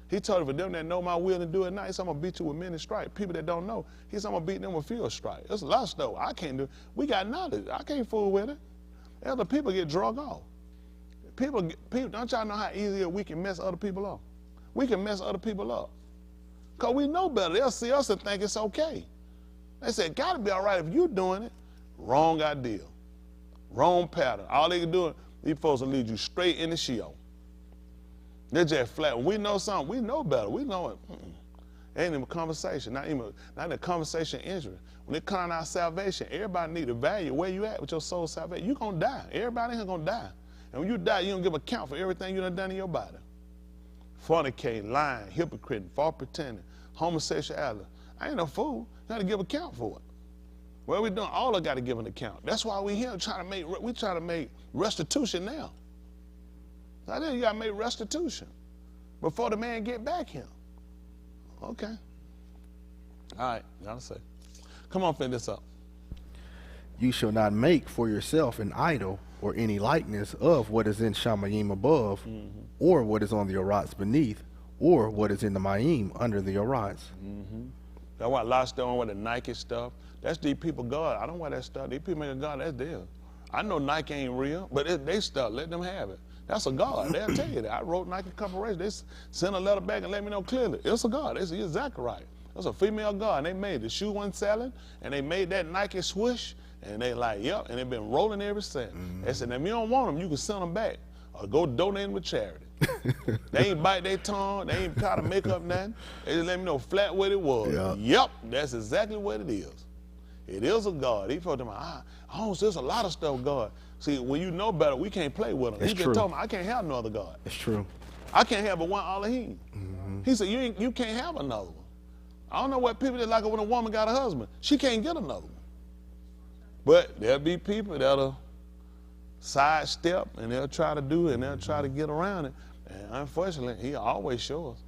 He told you, for them that know my will and do it not, he said, I'm going to beat you with many stripes. People that don't know, he said, I'm going to beat them with few stripes. There's a lot of stuff I can't do. We got knowledge. I can't fool with it. Other people get drug off. People, don't y'all know how easy we can mess other people up? We can mess other people up. Because we know better. They'll see us and think it's okay. They say, it got to be all right if you're doing it. Wrong idea. Wrong pattern. All they can do is, these folks will lead you straight into Sheol. They're just flat. When we know something, we know better. We know it. Ain't even a conversation. Not in a conversation injury. When it comes to our salvation, everybody need to value where you at with your soul salvation. You're going to die. Everybody in here going to die. And when you die, you don't give account for everything you done done in your body. Fornicating, lying, hypocrite, false pretending, homosexuality. I ain't no fool. You got to give account for it. What we doing? All of got to give an account. That's why we here trying to make restitution now. Now then you got to make restitution before the man get back here. Okay. All right, y'all say. Come on, finish this up. You shall not make for yourself an idol or any likeness of what is in Shamayim above, or what is on the Arats beneath, or what is in the Mayim under the Arats. That's why a lot of stuff on with the Nike stuff. That's these people God. I don't wear that stuff. These people make a God, that's theirs. I know Nike ain't real, but they stuff. Let them have it. That's a God. They'll tell you that. I wrote Nike Corporation. They sent a letter back and let me know clearly. It's a God. You're exactly right. It's a female God. And they made the shoe wasn't selling, and they made that Nike swoosh, and they like, yep, and they've been rolling ever since. They said, if you don't want them, you can send them back or go donate them with charity. They ain't bite their tongue. They ain't try to make up nothing. They just let me know flat what it was. Yep, that's exactly what it is. It is a God. He told them, there's a lot of stuff, God. See, when you know better, we can't play with him. He just told me, I can't have no other God. It's true. I can't have but one Elohim. He said, you can't have another one. I don't know what people that like it when a woman got a husband. She can't get another one. But there'll be people that'll sidestep and they'll try to do it and they'll try to get around it. And unfortunately, he always shows us.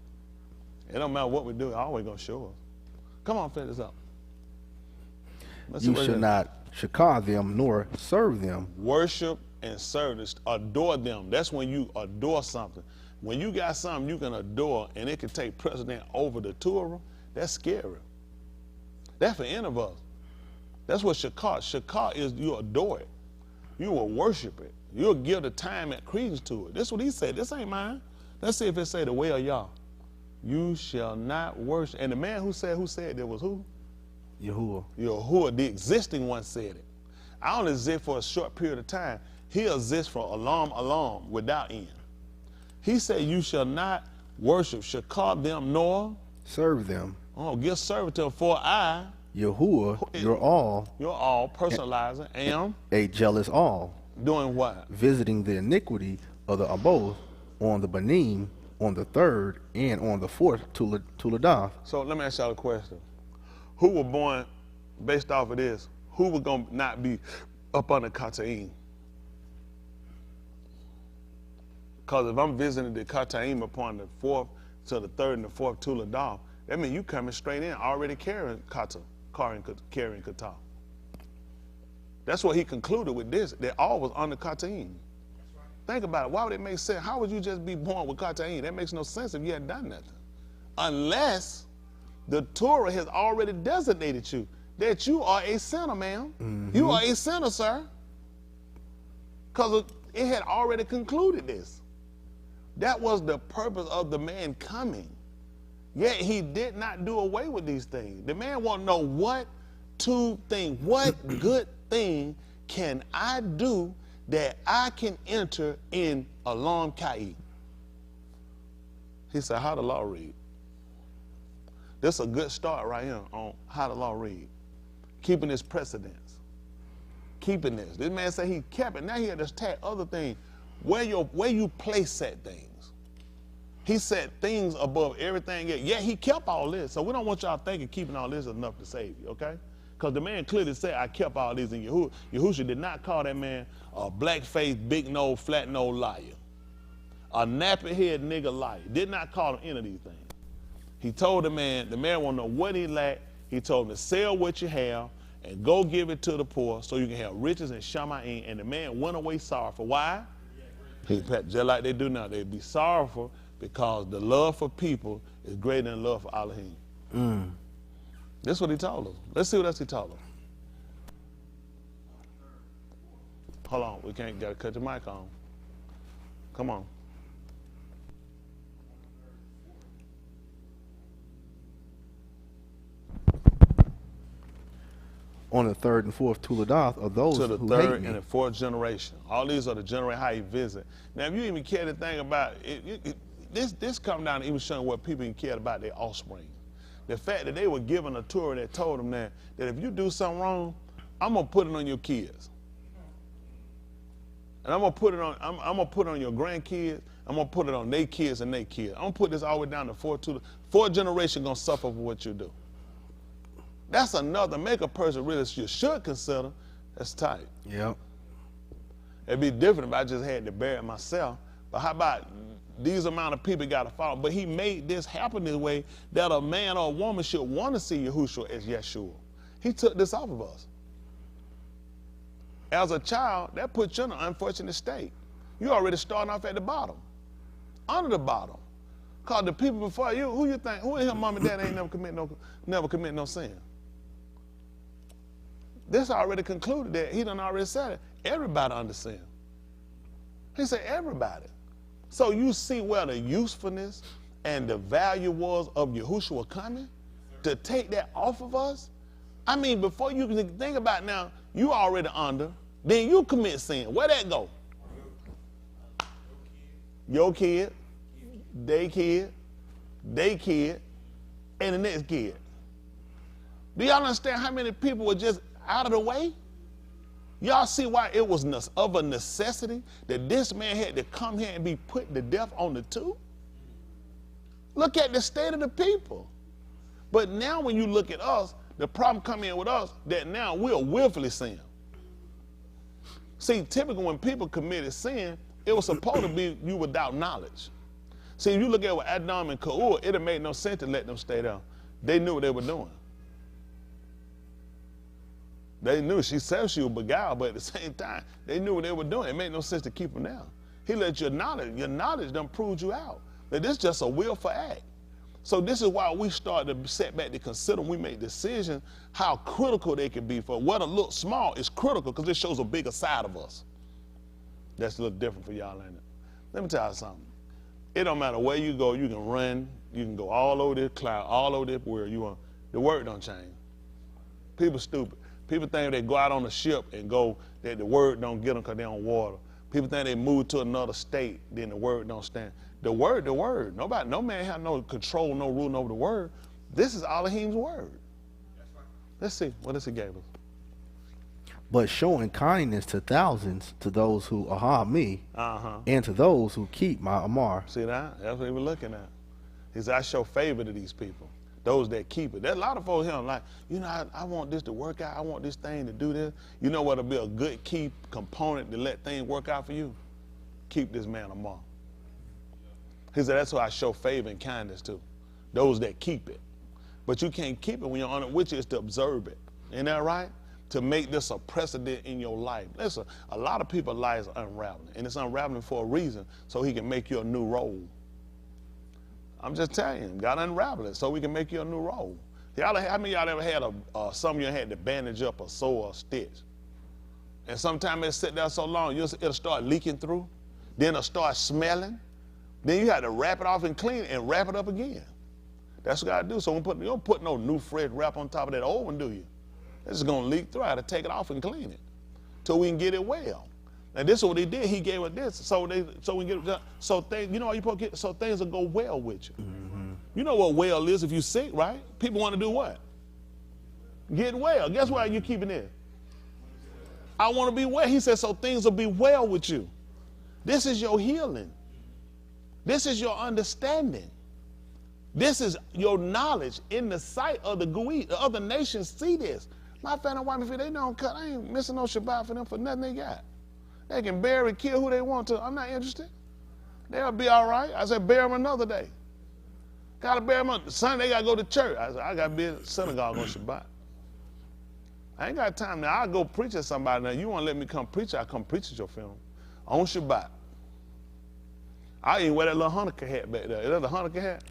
It don't matter what we do, he always gonna show us. Come on, finish this up. You should not shakar them nor serve them. Worship and service, adore them. That's when you adore something. When you got something you can adore and it can take precedence over the Torah, that's scary. That's for any of us. That's what shakar. Shakar is you adore it. You will worship it. You'll give the time and credence to it. That's what he said. This ain't mine. Let's see if it say the way of y'all. You shall not worship. And the man who said that was who? Yahuah. Yahuah, the existing one said it. I don't exist for a short period of time. He exists for alarm, without end. He said, you shall not worship, shakar them, nor serve them. Oh, give service to them, for I, Yahuah, your all, personalizing, am a jealous all. Doing what? Visiting the iniquity of the Aboth on the Banim, on the third, and on the fourth Tuladath. So let me ask y'all a question. Who were born based off of this? Who was going to not be up under Kataim? Because if I'm visiting the Kataim upon the fourth to the third and the fourth Tuladath, that means you coming straight in already carrying Kata, carrying Kata. That's what he concluded with this, that all was under Kataim. Think about it. Why would it make sense? How would you just be born with Kataim? That makes no sense if you hadn't done nothing. Unless the Torah has already designated you that you are a sinner, ma'am. You are a sinner, sir. Because it had already concluded this. That was the purpose of the man coming. Yet he did not do away with these things. The man want to know what good thing can I do that I can enter in Alam Kai? He said, how the law read? This is a good start right here on how the law read. Keeping his precedence. Keeping this. This man said he kept it. Now he had to attack other things. Where you place that things. He set things above everything else. Yeah, he kept all this. So we don't want y'all thinking keeping all this is enough to save you, okay? Because the man clearly said, I kept all this in Yahuwah. Yahushua did not call that man a black-faced, big-nosed, flat-nosed liar. A nappy-head nigga liar. Did not call him any of these things. He told the man wanted to know what he lacked. He told him to sell what you have and go give it to the poor so you can have riches and shamayim. And the man went away sorrowful. Why? Just like they do now. They'd be sorrowful because the love for people is greater than love for Elohim. That's what he told them. Let's see what else he told them. Hold on, we gotta cut the mic on. Come on. On the third and fourth Tuladath of those to the who third hate me. and the fourth generation. All these are the generation how he visit. Now, if you even care to think about it, this come down to even showing what people even cared about their offspring. The fact that they were given a Torah that told them that if you do something wrong, I'm gonna put it on your kids, and I'm gonna put it on your grandkids. I'm gonna put it on their kids and their kids. I'm gonna put this all the way down to fourth generation gonna suffer for what you do. That's another make a person really you should consider. That's tight. Yep. It'd be different if I just had to bear it myself. But how about these amount of people got to follow? But he made this happen this way that a man or a woman should want to see Yahushua as Yeshua. He took this off of us. As a child, that puts you in an unfortunate state. You already starting off at the bottom, under the bottom. Because the people before you, who you think, who in here mom and dad ain't never commit no sin? This already concluded that he done already said it. Everybody under sin. He said everybody. So you see where the usefulness and the value was of Yahushua coming to take that off of us. I mean, before you can think about it now, you already under, then you commit sin. Where that go? Your kid, they kid, and the next kid. Do y'all understand how many people were just out of the way? Y'all see why it was of a necessity that this man had to come here and be put to death on the two? Look at the state of the people. But now when you look at us, the problem come in with us that now we're willfully sin. See, typically when people committed sin, it was supposed to be you without knowledge. See, if you look at what Adam and Ka'ur, it'd have made no sense to let them stay there. They knew what they were doing. They knew she said she was beguiled, but at the same time, they knew what they were doing. It made no sense to keep them down. He let your knowledge done proved you out. That this is just a willful act. So this is why we start to set back to consider when we make decisions how critical they can be. For what look small is critical because it shows a bigger side of us. That's a little different for y'all, ain't it? Let me tell you something. It don't matter where you go, you can run, you can go all over this cloud, all over this world. The word don't change. People stupid. People think they go out on a ship and go, that the word don't get them because they're on water. People think they move to another state, then the word don't stand. The word. No man have no control, no rule over the word. This is Elohim's word. That's right. Let's see what else he gave us. But showing kindness to thousands, to those who ahab me, and to those who keep my Amar. See that? That's what he was looking at. He said, I show favor to these people, those that keep it. There's a lot of folks here like, I want this to work out. I want this thing to do this. You know what'll be a good key component to let things work out for you? Keep this man Amar. He said, that's why I show favor and kindness to those that keep it. But you can't keep it when you're on it, which is to observe it. Ain't that right? To make this a precedent in your life. Listen, a lot of people's lives are unraveling, and it's unraveling for a reason, so he can make you a new role. I'm just telling you, got to unravel it so we can make you a new role. How many of y'all ever had some of you had to bandage up a sore or a stitch? And sometimes it sit there so long, it'll start leaking through, then it'll start smelling. Then you have to wrap it off and clean it and wrap it up again. That's what you got to do. So you don't put no new fresh wrap on top of that old one, do you? It's going to leak through. I got to take it off and clean it till we can get it well. And this is what he did. He gave us this so we get it. So things, you know, so things will go well with you. Mm-hmm. You know what well is if you're sick, right? People want to do what? Get well. Guess why you keeping it? I want to be well. He said, so things will be well with you. This is your healing. This is your understanding. This is your knowledge in the sight of the Gui. The other nations see this. My family, wife, if they don't cut, I ain't missing no Shabbat for them for nothing they got. They can bury, kill who they want to. I'm not interested. They'll be all right. I said, bury them another day. Gotta bury him up. Sunday, they gotta go to church. I said, I gotta be in synagogue on Shabbat. I ain't got time now. I'll go preach at somebody. Now, you want to let me come preach, I'll come preach at your funeral on Shabbat. I even wear that little Hanukkah hat back there. Is that the Hanukkah hat?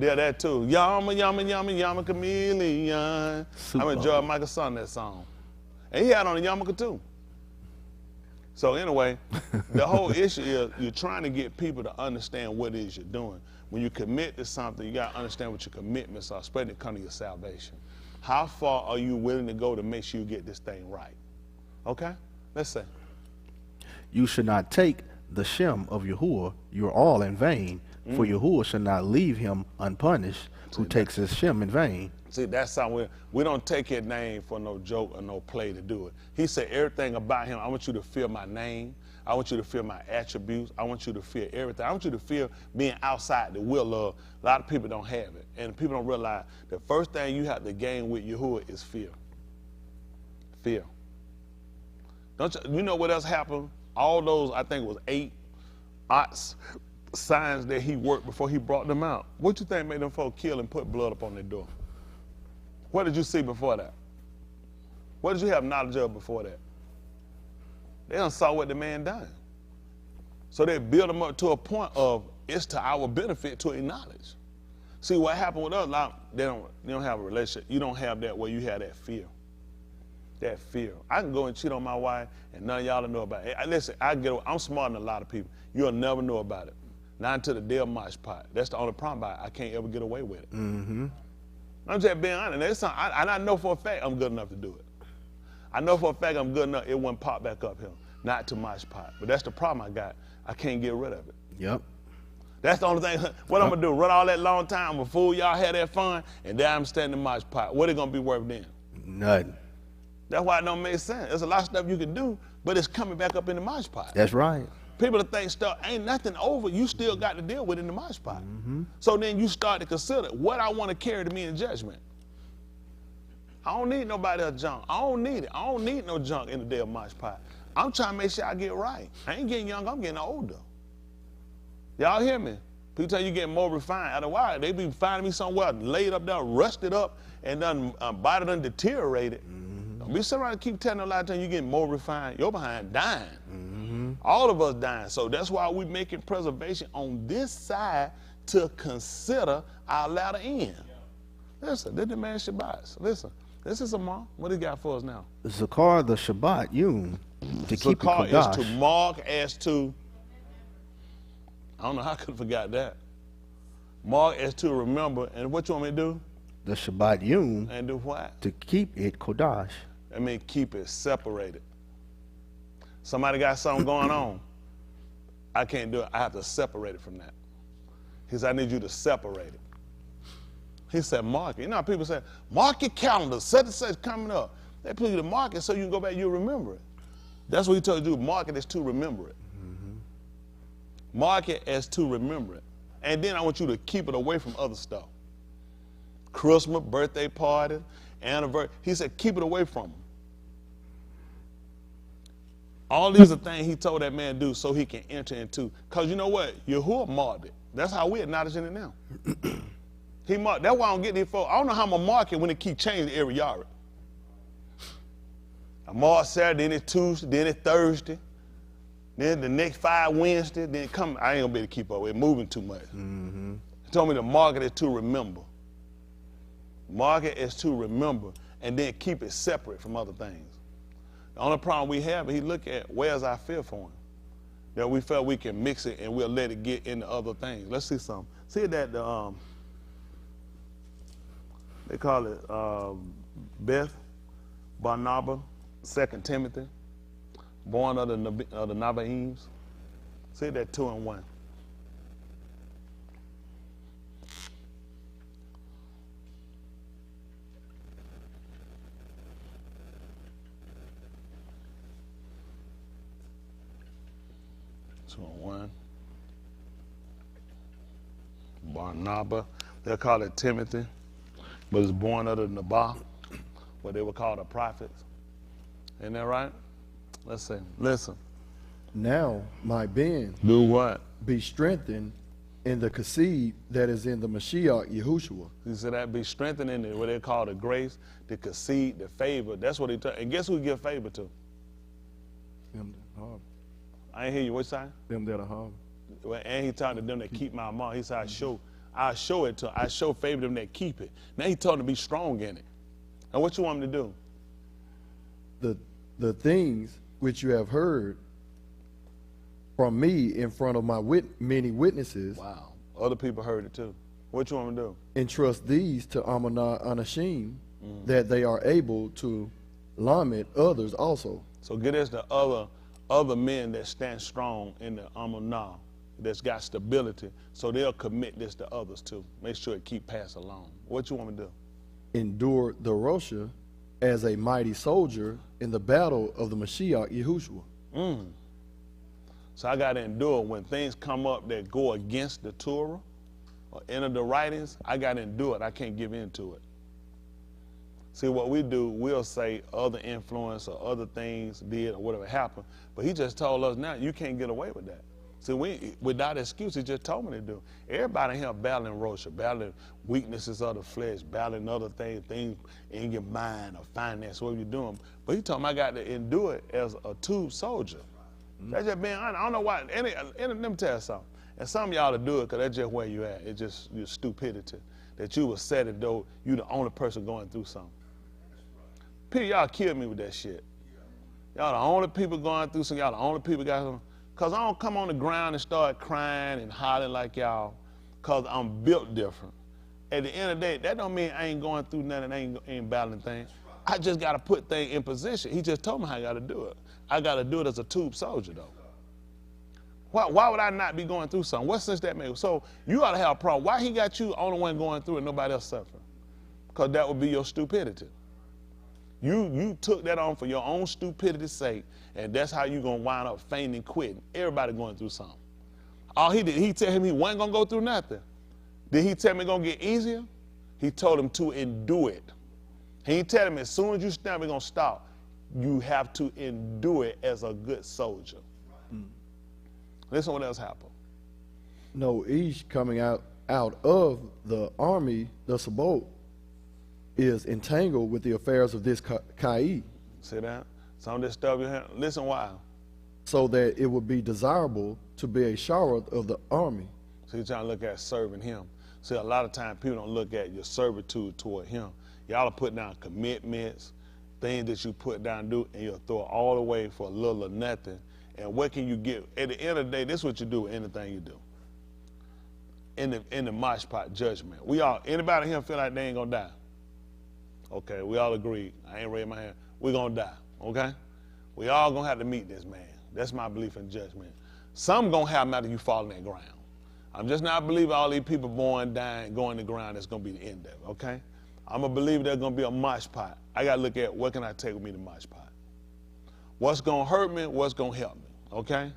Yeah, that too. Yama, yama, yama, yama, chameleon. I'm enjoying Michael sung that song. And he had on a yarmulke too. So anyway, the whole issue is you're trying to get people to understand what it is you're doing. When you commit to something, you got to understand what your commitments are, especially when it comes to your salvation. How far are you willing to go to make sure you get this thing right? Okay? Let's say. You should not take the Shem of Yahuah, your all in vain, for Yahuah should not leave him unpunished who takes his Shem in vain. See, that's something we don't take his name for no joke or no play to do it. He said everything about him, I want you to fear my name. I want you to fear my attributes. I want you to fear everything. I want you to fear being outside the will of. A lot of people don't have it. And people don't realize the first thing you have to gain with Yahuah is fear. Fear. Don't you know what else happened? All those, I think it was 8 signs that he worked before he brought them out. What you think made them folk kill and put blood up on their door? What did you see before that? What did you have knowledge of before that? They done saw what the man done. So they built him up to a point of it's to our benefit to acknowledge. See, what happened with us, they don't have a relationship. You don't have that where you have that fear. That fear. I can go and cheat on my wife and none of y'all know about it. Listen, I'm smarter than a lot of people. You'll never know about it. Not until the day of my pot. That's the only problem about it. I can't ever get away with it. Mm-hmm. I'm just being honest. I know for a fact I'm good enough to do it. I know for a fact I'm good enough, it wouldn't pop back up here. Not to my pot. But that's the problem I got. I can't get rid of it. Yep. That's the only thing. What I'm going to do, run all that long time before y'all had that fun, and then I'm standing in my pot. What it going to be worth then? Nothing. That's why it don't make sense. There's a lot of stuff you can do, but it's coming back up in the mosh pot. That's right. People that think stuff ain't nothing over, you still got to deal with in the mosh pot. Mm-hmm. So then you start to consider what I want to carry to me in judgment. I don't need nobody else's junk. I don't need it. I don't need no junk in the day of mosh pot. I'm trying to make sure I get right. I ain't getting young, I'm getting older. Y'all hear me? People tell you getting more refined. Out of why? They be finding me somewhere laid up there, rusted up, and done body done deteriorated. Mm-hmm. Don't be sitting around and keep telling a lot of times you getting more refined. You're behind dying. Mm-hmm. All of us dying. So that's why we making preservation on this side to consider our latter end. Listen, this the man Shabbat. Listen, this is a mark. What he got for us now? Zakar the Shabbat Yom to keep it Zakar is to mark as to. I don't know how I could have forgot that. Mark as to remember. And what you want me to do? The Shabbat Yom. And do what? To keep it Kodash. I mean, keep it separated. Somebody got something going on. I can't do it. I have to separate it from that. He said, I need you to separate it. He said, mark it. You know how people say, mark your calendar, such and such coming up. They put you to mark it so you can go back, you'll remember it. That's what he told you to do. Mark it as to remember it. Mm-hmm. Mark it as to remember it. And then I want you to keep it away from other stuff. Christmas, birthday party, anniversary. He said, keep it away from them. All these are things he told that man to do so he can enter into. Because you know what? Yahuah marked it. That's how we're acknowledging it now. He marked. That's why I don't get these folks. I don't know how I'm going to mark it when it keep changing every yard. I mark Saturday, then it's Tuesday, then it's Thursday. Then the next 5 Wednesday, then it come. I ain't going to be able to keep up with it. Moving too much. Mm-hmm. He told me to mark it as to remember. Mark it as to remember, and then keep it separate from other things. The only problem we have is he look at where's our fear for him. That we felt we can mix it and we'll let it get into other things. Let's see something. See that they call it Beth Barnabas, 2 Timothy, born of the Nabaims. See that 2 and 1. Barnabas, they'll call it Timothy, but it's born of the Nabah, what they would call the prophets. Isn't that right? Let's see. Listen. Now, my being, do what? Be strengthened in the Kaseed that is in the Mashiach Yahushua. He said that be strengthening in what they call the grace, the conceit, the favor. That's what he took. And guess who he give favor to? Them that harbor. I ain't hear you. What side? Them that are harbor. Well, and he talked to them that keep my mouth. He said, I show it to them. I show favor to them that keep it. Now he told them to be strong in it. And what you want them to do? The things which you have heard from me in front of my many witnesses. Wow. Other people heard it too. What you want them to do? Entrust these to Amanah Anashim, that they are able to lamed others also. So get us the other men that stand strong in the Amanah, that's got stability, so they'll commit this to others too. Make sure it keep passed along. What you want me to do? Endure the Rosha as a mighty soldier in the battle of the Mashiach Yahushua. So I got to endure when things come up that go against the Torah or enter the writings. I got to endure it. I can't give in to it. See, what we do, we'll say other influence or other things did or whatever happened, but he just told us now you can't get away with that. See, without excuse, he just told me to do. Everybody here battling Rosha, battling weaknesses of the flesh, battling other things in your mind or finance, what you're doing. But he told me I got to endure it as a tube soldier. That's just being honest. I don't know why. Let me tell you something. And some of y'all to do it because that's just where you at. It's just your stupidity that you was set it though you the only person going through something. People, y'all killed me with that shit. Y'all the only people going through something. Y'all the only people got something. Because I don't come on the ground and start crying and hollering like y'all because I'm built different. At the end of the day, that don't mean I ain't going through nothing, ain't battling things. I just got to put things in position. He just told me how I got to do it. I got to do it as a tube soldier, though. Why would I not be going through something? What sense that makes? So you ought to have a problem. Why he got you only one going through it and nobody else suffering? Because that would be your stupidity. You took that on for your own stupidity's sake, and that's how you going to wind up fainting and quitting. Everybody going through something. All he did, he tell him he wasn't going to go through nothing. Did he tell him it's going to get easier? He told him to endure it. He didn't tell him as soon as you stand, we're going to stop. You have to endure it as a good soldier. Listen what else happened. No, Ish coming out of the army, the Sabot, is entangled with the affairs of this Kai. See that? Some of this stuff you have. Listen why. So that it would be desirable to be a shawat of the army. So you're trying to look at serving him. See, a lot of times people don't look at your servitude toward him. Y'all are putting down commitments, things that you put down and do, and you'll throw it all away for a little or nothing. And what can you get? At the end of the day, this is what you do with anything you do. In the mosh pot judgment. Anybody here feel like they ain't gonna die? Okay, we all agree. I ain't raising my hand. We're gonna die, okay? We all gonna have to meet this man. That's my belief in judgment. Some gonna happen after you fall in that ground. I'm just not believing all these people born, dying, going to the ground, that's gonna be the end of it, okay? I'm gonna believe there's gonna be a mosh pot. I gotta look at what can I take with me to mosh pot. What's gonna hurt me, what's gonna help me, okay?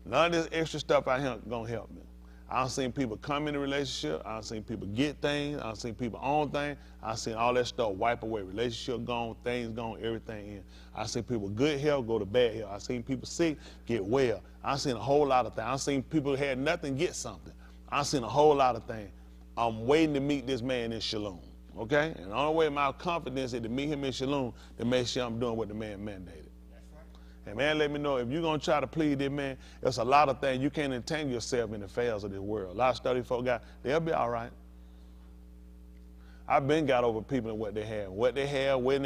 None of this extra stuff out here gonna help me. I done seen people come in a relationship. I done seen people get things. I done seen people own things. I done seen all that stuff wipe away. Relationship gone, things gone, everything in. I done seen people good health go to bad health. I done seen people sick get well. I done seen a whole lot of things. I done seen people who had nothing get something. I done seen a whole lot of things. I'm waiting to meet this man in Shalom, okay? And the only way my confidence is to meet him in Shalom to make sure I'm doing what the man mandated. And man, let me know, if you're going to try to please this man, there's a lot of things. You can't entangle yourself in the affairs of this world. A lot of study folk got, they'll be all right. I've been got over people and what they have, when they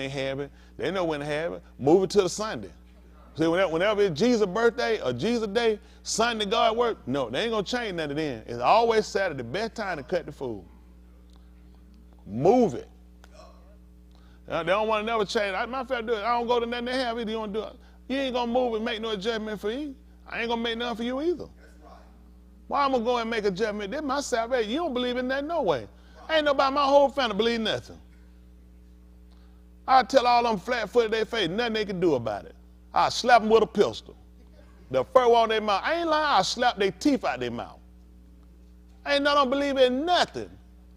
have it. They know when to have it. Move it to the Sunday. See, whenever it's Jesus' birthday or Jesus' day, Sunday God work, no, they ain't going to change nothing then. It's always Saturday, the best time to cut the food. Move it. They don't want to never change. Matter of fact, do it. I don't go to nothing they have either. You don't do it. You ain't gonna move and make no adjustment for you. I ain't gonna make nothing for you either. Why I'm gonna go and make a judgment? This is my salvation. You don't believe in that no way. Ain't nobody, my whole family believe nothing. I tell all them flat-footed they face, nothing they can do about it. I slap them with a pistol. The fur on their mouth. I ain't lying, I slap their teeth out their mouth. Ain't none of them believe in nothing.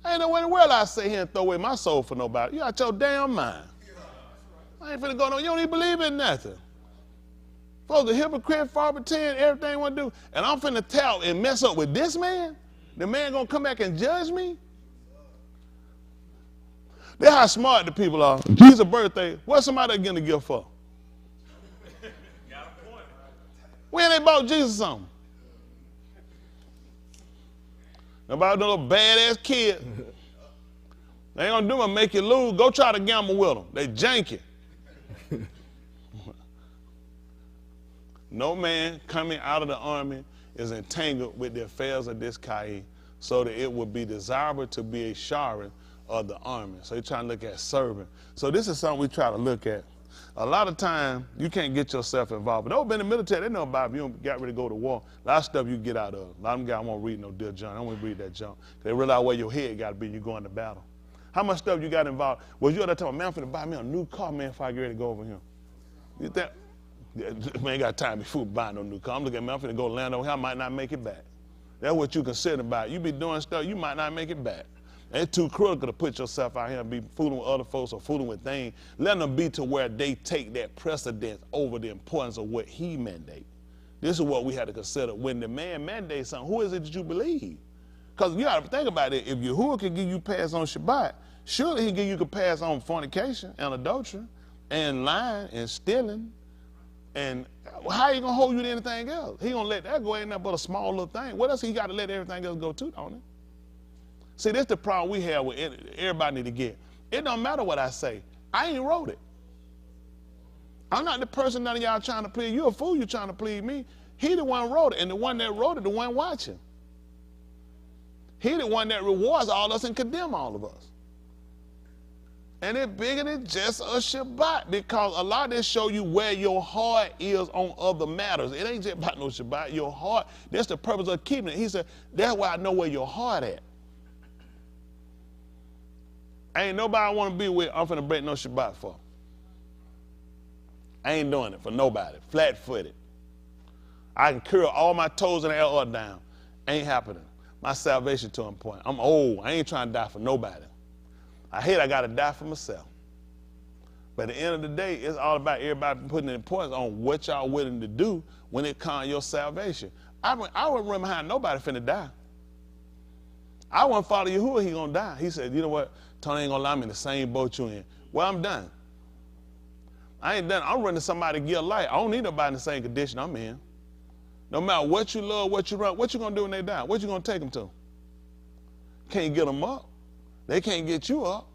Ain't no way in the world I sit here and throw away my soul for nobody. You out your damn mind. I ain't finna go no, you don't even believe in nothing. Folks, the hypocrite, far pretend, everything want to do, and I'm finna tell and mess up with this man? The man gonna come back and judge me? That's how smart the people are. Jesus' birthday, what's somebody getting a gift for? When they bought Jesus something? Nobody no little badass kid. They ain't gonna do it, make you lose. Go try to gamble with them. They janky. No man coming out of the army is entangled with the affairs of this Kai, so that it would be desirable to be a shari of the army. So you're trying to look at serving. So this is something we try to look at. A lot of time, you can't get yourself involved. But those been in the military, they know about it. You don't got ready to go to war. A lot of stuff you get out of. A lot of them guys won't read no dear junk. I don't want to read that junk. They realize where your head got to be when you go into battle. How much stuff you got involved? Was you at that time, man, I'm finna buy me a new car, man, if I get ready to go over here. You think? Yeah, man, ain't got time before buying no new car. I'm looking at, man, I'm finna go land over here, I might not make it back. That's what you consider about. You be doing stuff, you might not make it back. It's too critical to put yourself out here and be fooling with other folks or fooling with things. Let them be to where they take that precedence over the importance of what he mandate. This is what we have to consider. When the man mandates something, who is it that you believe? Because you got to think about it. If Yahuah can give you pass on Shabbat, surely he can give you a pass on fornication and adultery and lying and stealing. And how you going to hold you to anything else? He going to let that go, ain't nothing but a small little thing. What else he got to let everything else go to, don't he? See, this is the problem we have with it. Everybody need to get. It don't matter what I say. I ain't wrote it. I'm not the person none of y'all trying to please. You a fool, you trying to please me. He the one wrote it, and the one that wrote it, the one watching. He the one that rewards all us and condemn all of us. And it's bigger than just a Shabbat, because a lot of this show you where your heart is on other matters. It ain't just about no Shabbat. Your heart, that's the purpose of keeping it. He said, that's why I know where your heart at. Ain't nobody I want to be with I'm finna break no Shabbat for. I ain't doing it for nobody. Flat-footed. I can curl all my toes in the air or down. Ain't happening. My salvation to a point. I'm old. I ain't trying to die for nobody. I hate I got to die for myself. But at the end of the day, it's all about everybody putting importance on what y'all willing to do when it comes to your salvation. I wouldn't run behind nobody finna die. I wouldn't follow Yahuah, he gonna die. He said, you know what? Tony ain't gonna allow me in the same boat you in. Well, I'm done. I ain't done. I'm running somebody to give life. I don't need nobody in the same condition I'm in. No matter what you love, what you run, what you gonna do when they die? What you gonna take them to? Can't get them up. They can't get you up.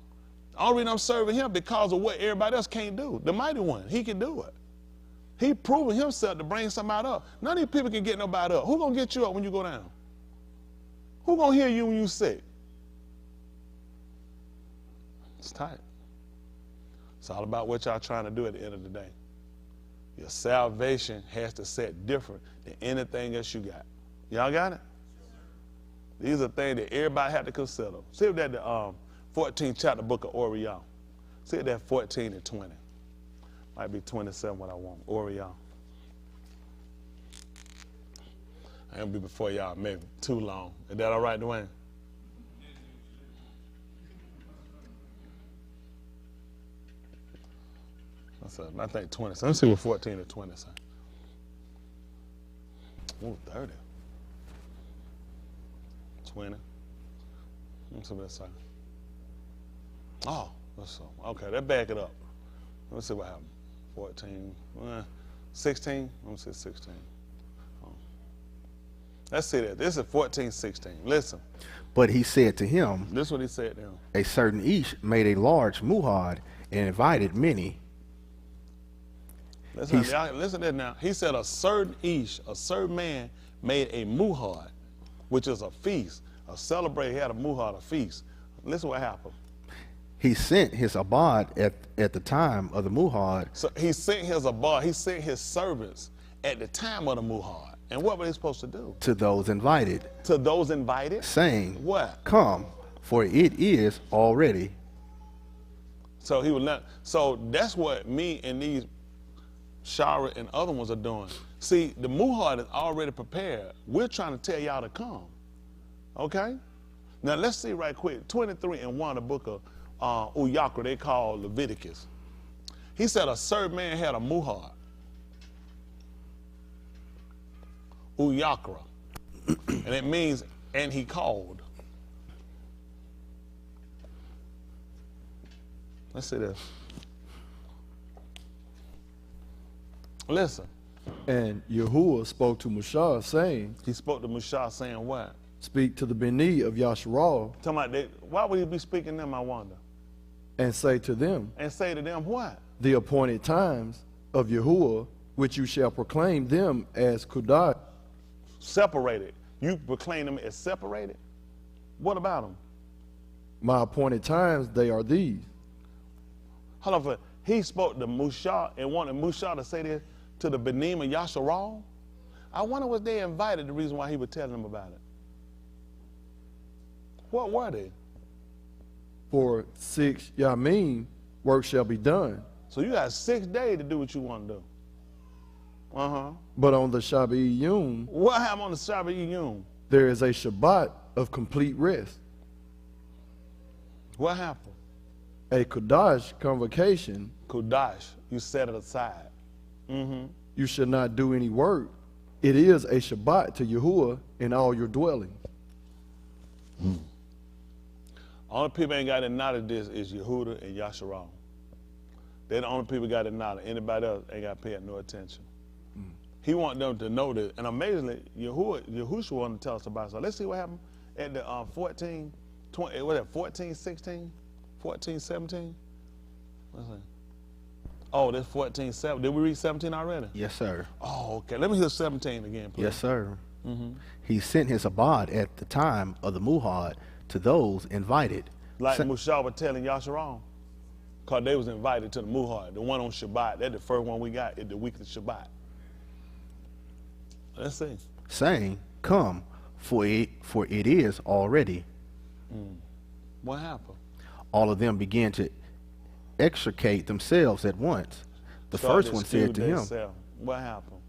The only reason I'm serving him because of what everybody else can't do. The mighty one, he can do it. He proven himself to bring somebody up. None of these people can get nobody up. Who gonna get you up when you go down? Who gonna hear you when you sick? It's tight. It's all about what y'all trying to do at the end of the day. Your salvation has to set different than anything else you got. Y'all got it? These are things that everybody have to consider. See if that the 14th chapter book of Orion. See if that 14 and 20. Might be 27 what I want. Orion. I ain't gonna be before y'all maybe too long. Is that all right, Dwayne? I think 20. So let's see what 14 and 20 say. Ooh, 30. 20. Let's see what that say. Oh, okay, that back it up. Let's see what happened. 14, 16. Let me see 16. Oh. Let's see that. This is 14, 16. Listen. But he said to him, this is what he said to him. A certain Ish made a large muhad and invited many. Listen to that now. He said a certain Ish, a certain man, made a muhad, which is a feast, a celebration. He had a muhad, a feast. Listen what happened. He sent his abad at the time of the muhad. So he sent his abad, he sent his servants at the time of the muhad. And what were they supposed to do? To those invited. To those invited? Saying, what? Come, for it is already. So he would let, so that's what me and these Shara and other ones are doing. See, the muhad is already prepared. We're trying to tell y'all to come. Okay? Now let's see right quick. 23 and 1, the book of Uyakra, they call Leviticus. He said a certain man had a muhad. Uyakra. And it means and he called. Let's see this. Listen. And Yahuah spoke to Mushah, saying, He spoke to Mushah saying what? Speak to the Beni of Yasharal, Talking about they, why would he be speaking to them, I wonder? and say to them, And say to them what? the appointed times of Yahuah, which you shall proclaim them as Kudah. Separated. You proclaim them as separated? What about them? My appointed times, they are these. Hold on for he spoke to Mushah and wanted Mushah to say this to the Benim of Yasharal. I wonder was they invited, the reason why he was telling them about it. What were they? For 6 Yamim, work shall be done. So you got 6 days to do what you want to do. But on the Shabbat Yom, What happened on the Shabbat Yom? there is a Shabbat of complete rest, What happened? a Kodash convocation. Kodash, you set it aside. You should not do any work. It is a Shabbat to Yahuah in all your dwellings. Only people ain't got to acknowledge this is Yehuda and Yasharal. They're the only people got to acknowledge. Anybody else ain't got to pay no attention. He want them to know this. And amazingly, Yahushua wanted to tell us about it. So let's see what happened at the 14, 20, what that, 14, 16, 14, 17? Let's see. Oh, that's 14, 7. Did we read 17 already? Yes, sir. Oh, okay. Let me hear 17 again, please. Yes, sir. He sent his abad at the time of the Muhad to those invited. Like Mushah was telling Yasharal, because they was invited to the Muhad, the one on Shabbat. That's the first one we got at the weekly Shabbat. Let's see. Saying, come, for it is already. What happened? All of them began to extricate themselves at once. The first one said to him, what happened?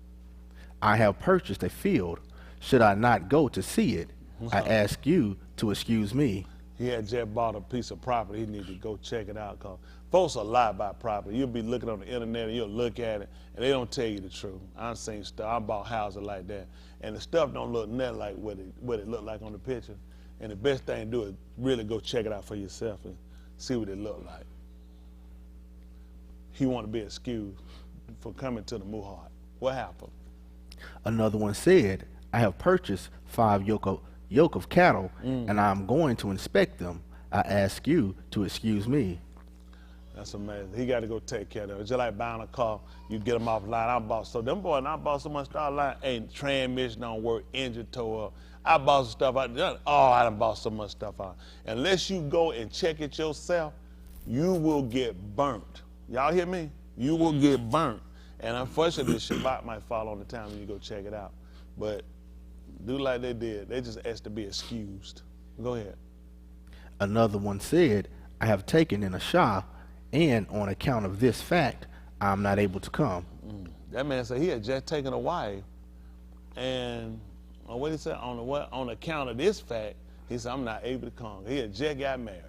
I have purchased a field. Should I not go to see it? I ask you to excuse me. He had just bought a piece of property. He needed to go check it out because folks will lie about property. You'll be looking on the internet and you'll look at it and they don't tell you the truth. I've seen stuff. I bought houses like that. And the stuff don't look nothing like what it looked like on the picture. And the best thing to do is really go check it out for yourself and see what it looked like. He wanted to be excused for coming to the Muhad. What happened? Another one said, I have purchased 5 yoke of cattle, and I am going to inspect them. I ask you to excuse me. That's amazing. He got to go take care of it. It's just like buying a car. You get them off line. I bought so them boys. I bought so much stuff line. Ain't transmission don't work. Engine tore up. I bought some stuff out. I done bought so much stuff out. Unless you go and check it yourself, you will get burnt. Y'all hear me? You will get burnt. And unfortunately, Shabbat might fall on the time when you go check it out. But do like they did. They just asked to be excused. Go ahead. Another one said, I have taken in a Shah, and on account of this fact, I'm not able to come. That man said he had just taken a wife, and what he said, on account of this fact, he said, I'm not able to come. He had just got married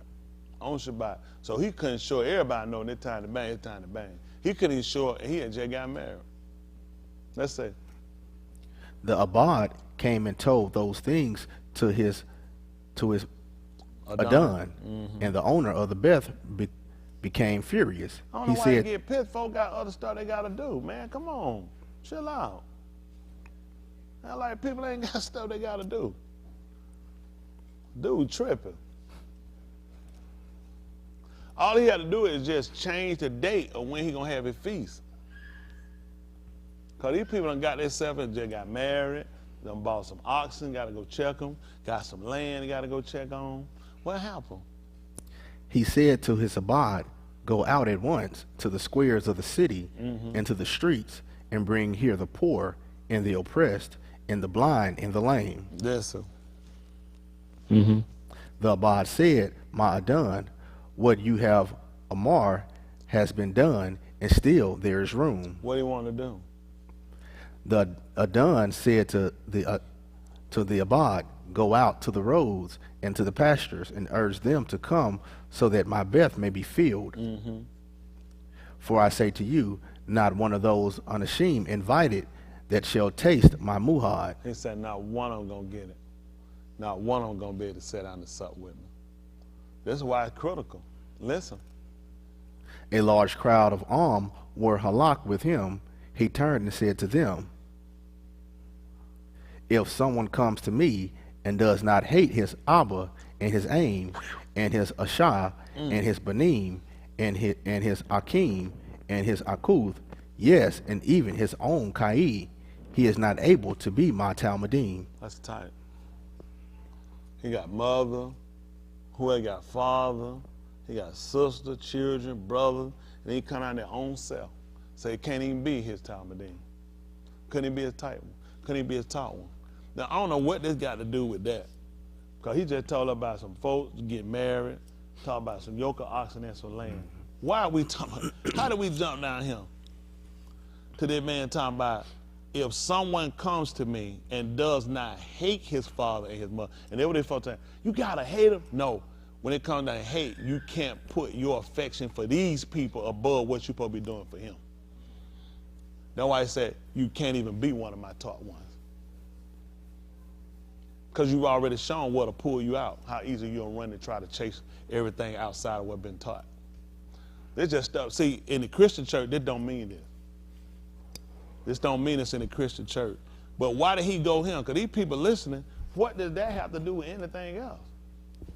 on Shabbat. So he couldn't show everybody know it's time to bang, it's time to bang. He couldn't show he had just got married. Let's say. The Abad came and told those things to his Adon, and the owner of the Beth became furious. I don't know why they get pissed. Folk got other stuff they got to do, man. Come on. Chill out. Now, like, people ain't got stuff they got to do. Dude tripping. All he had to do is just change the date of when he going to have his feast. Because these people done got themselves and just got married, done bought some oxen, got to go check them, got some land they got to go check on. What happened? He said to his Abad, go out at once to the squares of the city and to the streets, and bring here the poor and the oppressed and the blind and the lame. Yes, sir. The Abad said, my Adon, what you have Amar has been done, and still there is room. What do you want to do? The Adon said to the Abad, go out to the roads and to the pastures and urge them to come so that my Beth may be filled. For I say to you, not one of those unashamed invited that shall taste my muhad. He said not one of them going to get it. not one of them going to be able to sit down and sup with me. This is why it's critical. Listen. A large crowd of were halak with him. He turned and said to them, if someone comes to me and does not hate his Abba and his Aim and his Ashah and his Banim and his Akim and his Akuth, yes, and even his own Kai, he is not able to be my Talmudim. That's tight. He got mother, who he got father, he got sister, children, brother, and he come out their own self. So he can't even be his Talmudim. Couldn't he be his tight one? Couldn't he be his taught one? Now, I don't know what this got to do with that. Because he just told about some folks get married, talk about some yoke of oxen and some land. Why are we talking about, how did we jump down here to that man talking about, if someone comes to me and does not hate his father and his mother, and they were there for time, you got to hate him? No. When it comes down to hate, you can't put your affection for these people above what you're supposed to be doing for him. That's why I said, you can't even be one of my taught ones. Because you've already shown what'll pull you out, how easy you'll run to try to chase everything outside of what's been taught. They just stuff. See, in the Christian church, this don't mean this. This don't mean it's in the Christian church. But why did he go him? Because these people listening, what does that have to do with anything else?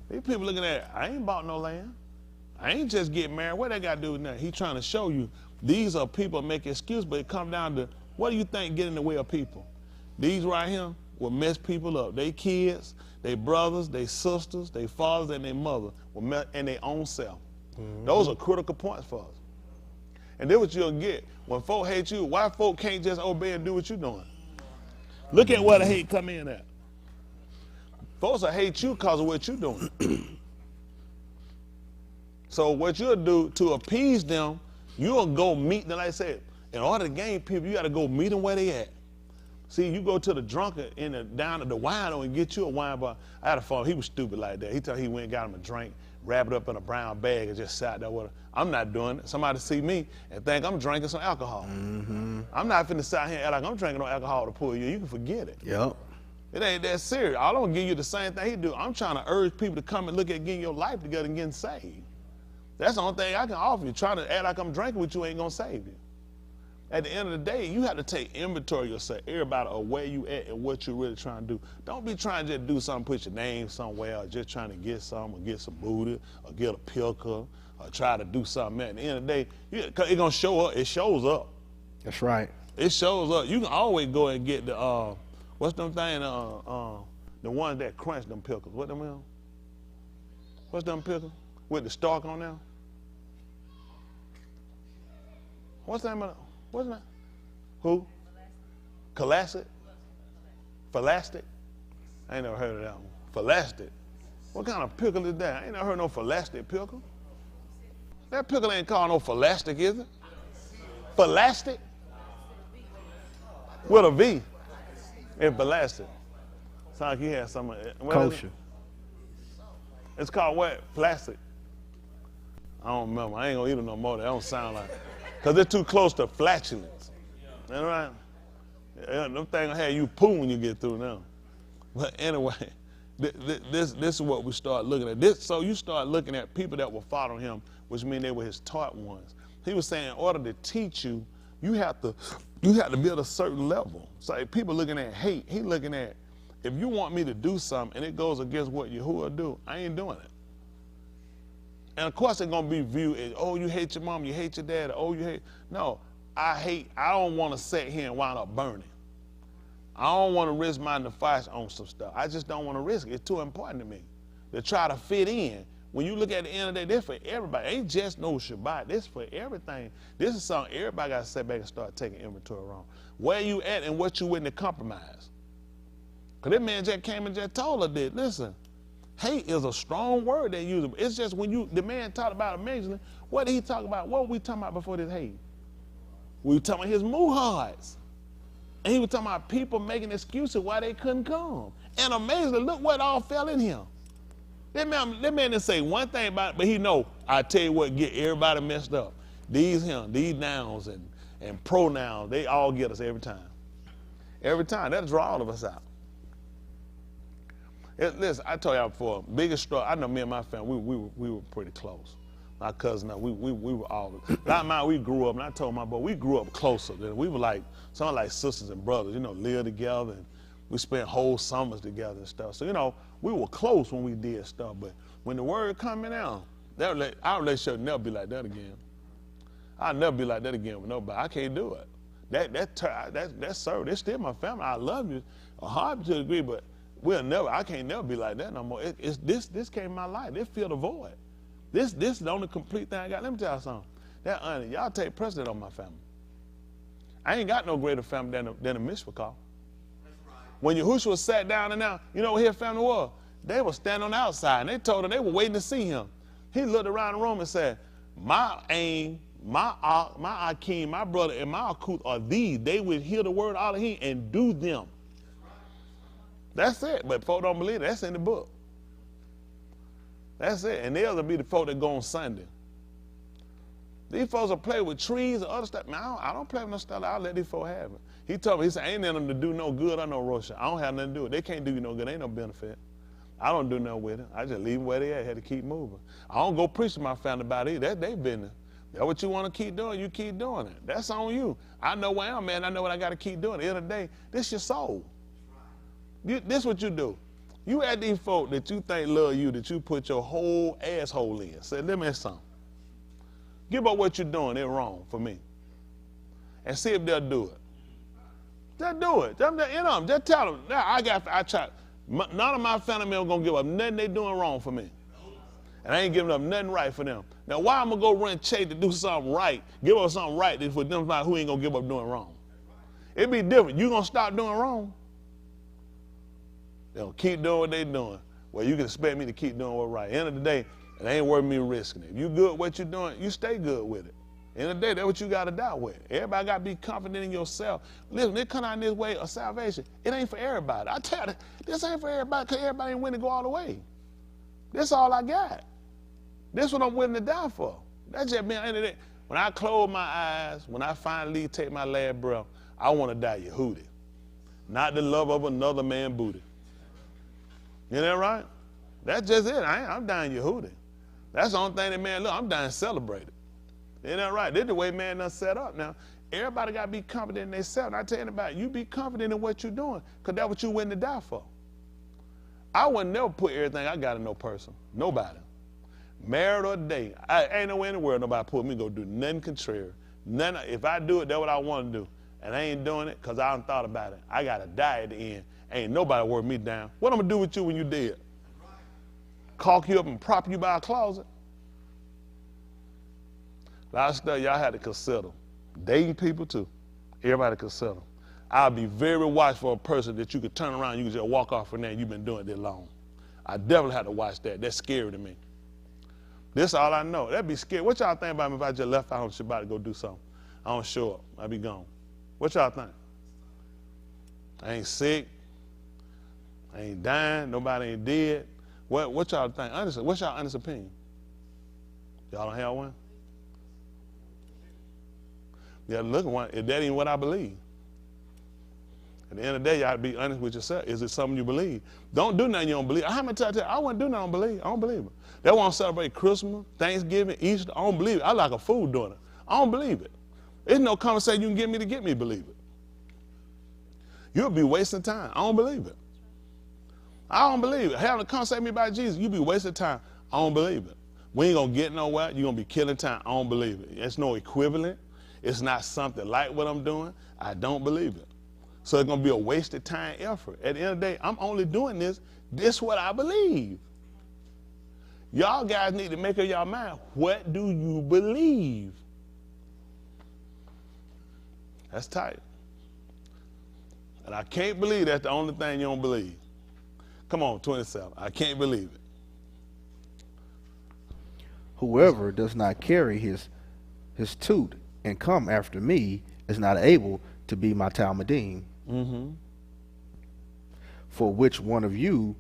These people looking at it, I ain't bought no land. I ain't just getting married. What that got to do with that? He trying to show you these are people make excuses, but it come down to, what do you think get in the way of people? These right here will mess people up. They kids, they brothers, they sisters, they fathers, and their mother, and their own self. Those are critical points for us. And then what you'll get, when folk hate you, why folk can't just obey and do what you're doing? Look at where the hate come in at. Folks will hate you because of what you're doing. So what you'll do to appease them, you'll go meet them, like I said, in order to gain people, you got to go meet them where they at. See, you go to the drunkard down at the wino and get you a wine bar. I had a phone, he was stupid like that. He told he went and got him a drink, wrap it up in a brown bag and just sat there with it. I'm not doing it. Somebody see me and think I'm drinking some alcohol. I'm not finna sit here and act like I'm drinking no alcohol to pull you. You can forget it. Yep. It ain't that serious. I don't give you the same thing he do. I'm trying to urge people to come and look at getting your life together and getting saved. That's the only thing I can offer you. Trying to act like I'm drinking with you ain't gonna save you. At the end of the day, you have to take inventory of yourself, everybody, of where you at and what you're really trying to do. Don't be trying to just do something, put your name somewhere, or just trying to get something, or get some booty, or get a pilker, or try to do something. At the end of the day, it's gonna show up. It shows up. That's right. It shows up. You can always go and get the what's them thing? The ones that crunch them pickles. What them is? What's them pickles with the stalk on them? What's that? What's that? Who? Classic? Phalastic? I ain't never heard of that one. Phalastic. What kind of pickle is that? I ain't never heard no phalastic pickle. That pickle ain't called no phalastic, is it? Phalastic? With a V. It's phalastic. Sounds like you had some. Kosher. It's called what? Plastic. I don't remember. I ain't gonna eat it no more. That don't sound like it. Because they're too close to flatulence. You know right? Them things gonna have you poo when you get through now. But anyway, this is what we start looking at. So you start looking at people that were following him, which means they were his taught ones. He was saying in order to teach you, you have to be at a certain level. So if people looking at hate, he looking at, if you want me to do something and it goes against what Yahuah do, I ain't doing it. And of course it's gonna be viewed as, oh, you hate your mom, you hate your dad, oh, you hate. No, I don't wanna sit here and wind up burning. I don't wanna risk my nefesh on some stuff. I just don't wanna risk it. It's too important to me to try to fit in. When you look at the end of the day, this for everybody. It ain't just no Shabbat. This for everything. This is something everybody got to sit back and start taking inventory on. Where you at and what you willing to compromise. Because that man just came and just told her that, listen, hate is a strong word they use. It's just when the man talked about amazingly, what did he talk about? What were we talking about before this hate? We were talking about his muhads. And he was talking about people making excuses why they couldn't come. And amazingly, look what all fell in him. That man didn't say one thing about it, but he know, I tell you what, get everybody messed up. These nouns and pronouns, they all get us every time. Every time. That'll draw all of us out. Listen, I told y'all before, biggest struggle, I know me and my family, we were pretty close. My cousin, we were all, not mine, we grew up, and I told my boy, we grew up closer. We were like, something like sisters and brothers, you know, live together, and we spent whole summers together and stuff. So, you know, we were close when we did stuff, but when the word coming out, our relationship would never be like that again. I'll never be like that again with nobody. I can't do it. That's service. They're still my family. I love you, hard to agree, but I can't never be like that no more. This came in my life. This filled the void. This is the only complete thing I got. Let me tell you something. That honey, y'all take precedent on my family. I ain't got no greater family than a Mishpah. Right. When Yahushua sat down and now, you know what his family was? They were standing on the outside, and they told him they were waiting to see him. He looked around the room and said, my aim, my Akeem, my brother, and my Akuth are these. They would hear the word out of him and do them. That's it. But folk don't believe it. That's in the book. That's it. And they'll be the folk that go on Sunday. These folks will play with trees and other stuff. Man, I don't play with no stuff. I'll let these folks have it. He told me, he said, ain't in them to do no good or no Rosh. I don't have nothing to do with it. They can't do you no good. Ain't no benefit. I don't do nothing with it. I just leave them where they at. Had to keep moving. I don't go preach to my family about it. That's their business. That's what you want to keep doing, you keep doing it. That's on you. I know where I'm at. I know what I got to keep doing. At the end of the day, this your soul. This what you do. You at these folk that you think love you, that you put your whole asshole in. Say, let me ask something. Give up what you're doing. They're wrong for me. And see if they'll do it. Just do it. Just tell them. Now, I try. None of my family members going to give up nothing they doing wrong for me. And I ain't giving up nothing right for them. Now, why I'm going to go run chase to do something right, give up something right for them who ain't going to give up doing wrong? It'd be different. You going to stop doing wrong? They'll keep doing what they're doing. Well, you can expect me to keep doing what's right. At the end of the day, it ain't worth me risking it. If you good at what you're doing, you stay good with it. At the end of the day, that's what you got to die with. Everybody got to be confident in yourself. Listen, they come out this way of salvation. It ain't for everybody. I tell you, this ain't for everybody because everybody ain't willing to go all the way. This all I got. This what I'm willing to die for. That's just me. At the end of the day, when I close my eyes, when I finally take my last breath, I want to die Yehudi. Not the love of another man's booty. You know right? That's just it. I'm dying Yehudi. That's the only thing that man, look, I'm dying celebrated. Isn't that right? This is the way man done set up now. Everybody got to be confident in themselves. And I tell you about it, you be confident in what you're doing because that's what you willing to die for. I would never put everything I got in no person. Nobody. Married or dating. Ain't nowhere in the world nobody put me to go do nothing contrary. If I do it, that's what I want to do. And I ain't doing it because I done thought about it. I got to die at the end. Ain't nobody work me down. What I'm going to do with you when you dead? Caulk you up and prop you by a closet? A lot of stuff y'all had to consider. Dating people too. Everybody consider. I'll be very watchful of a person that you could turn around and you can just walk off from there and you've been doing it that long. I definitely had to watch that. That's scary to me. This all I know. That'd be scary. What y'all think about me if I just left out on Shabbat to go do something? I don't show up. I'd be gone. What y'all think? I ain't sick. I ain't dying. Nobody ain't dead. What y'all think? Honestly, what's y'all honest opinion? Y'all don't have one? Yeah, look at one. If that ain't what I believe. At the end of the day, you ought to be honest with yourself. Is it something you believe? Don't do nothing you don't believe. How many times I wouldn't do nothing I don't believe? I don't believe it. They want to celebrate Christmas, Thanksgiving, Easter. I don't believe it. I like a fool doing it. I don't believe it. There's no conversation you can get me to get me to believe it. You'll be wasting time. I don't believe it. I don't believe it. Having a conversation with me about Jesus, you'll be wasting time. I don't believe it. We ain't going to get nowhere. You're going to be killing time. I don't believe it. It's no equivalent. It's not something like what I'm doing. I don't believe it. So it's going to be a wasted time effort. At the end of the day, I'm only doing this. This is what I believe. Y'all guys need to make up your mind. What do you believe? That's tight. And I can't believe that's the only thing you don't believe. Come on, 27. I can't believe it. Whoever does not carry his toot and come after me is not able to be my Talmudim. Mm-hmm. For which one of you,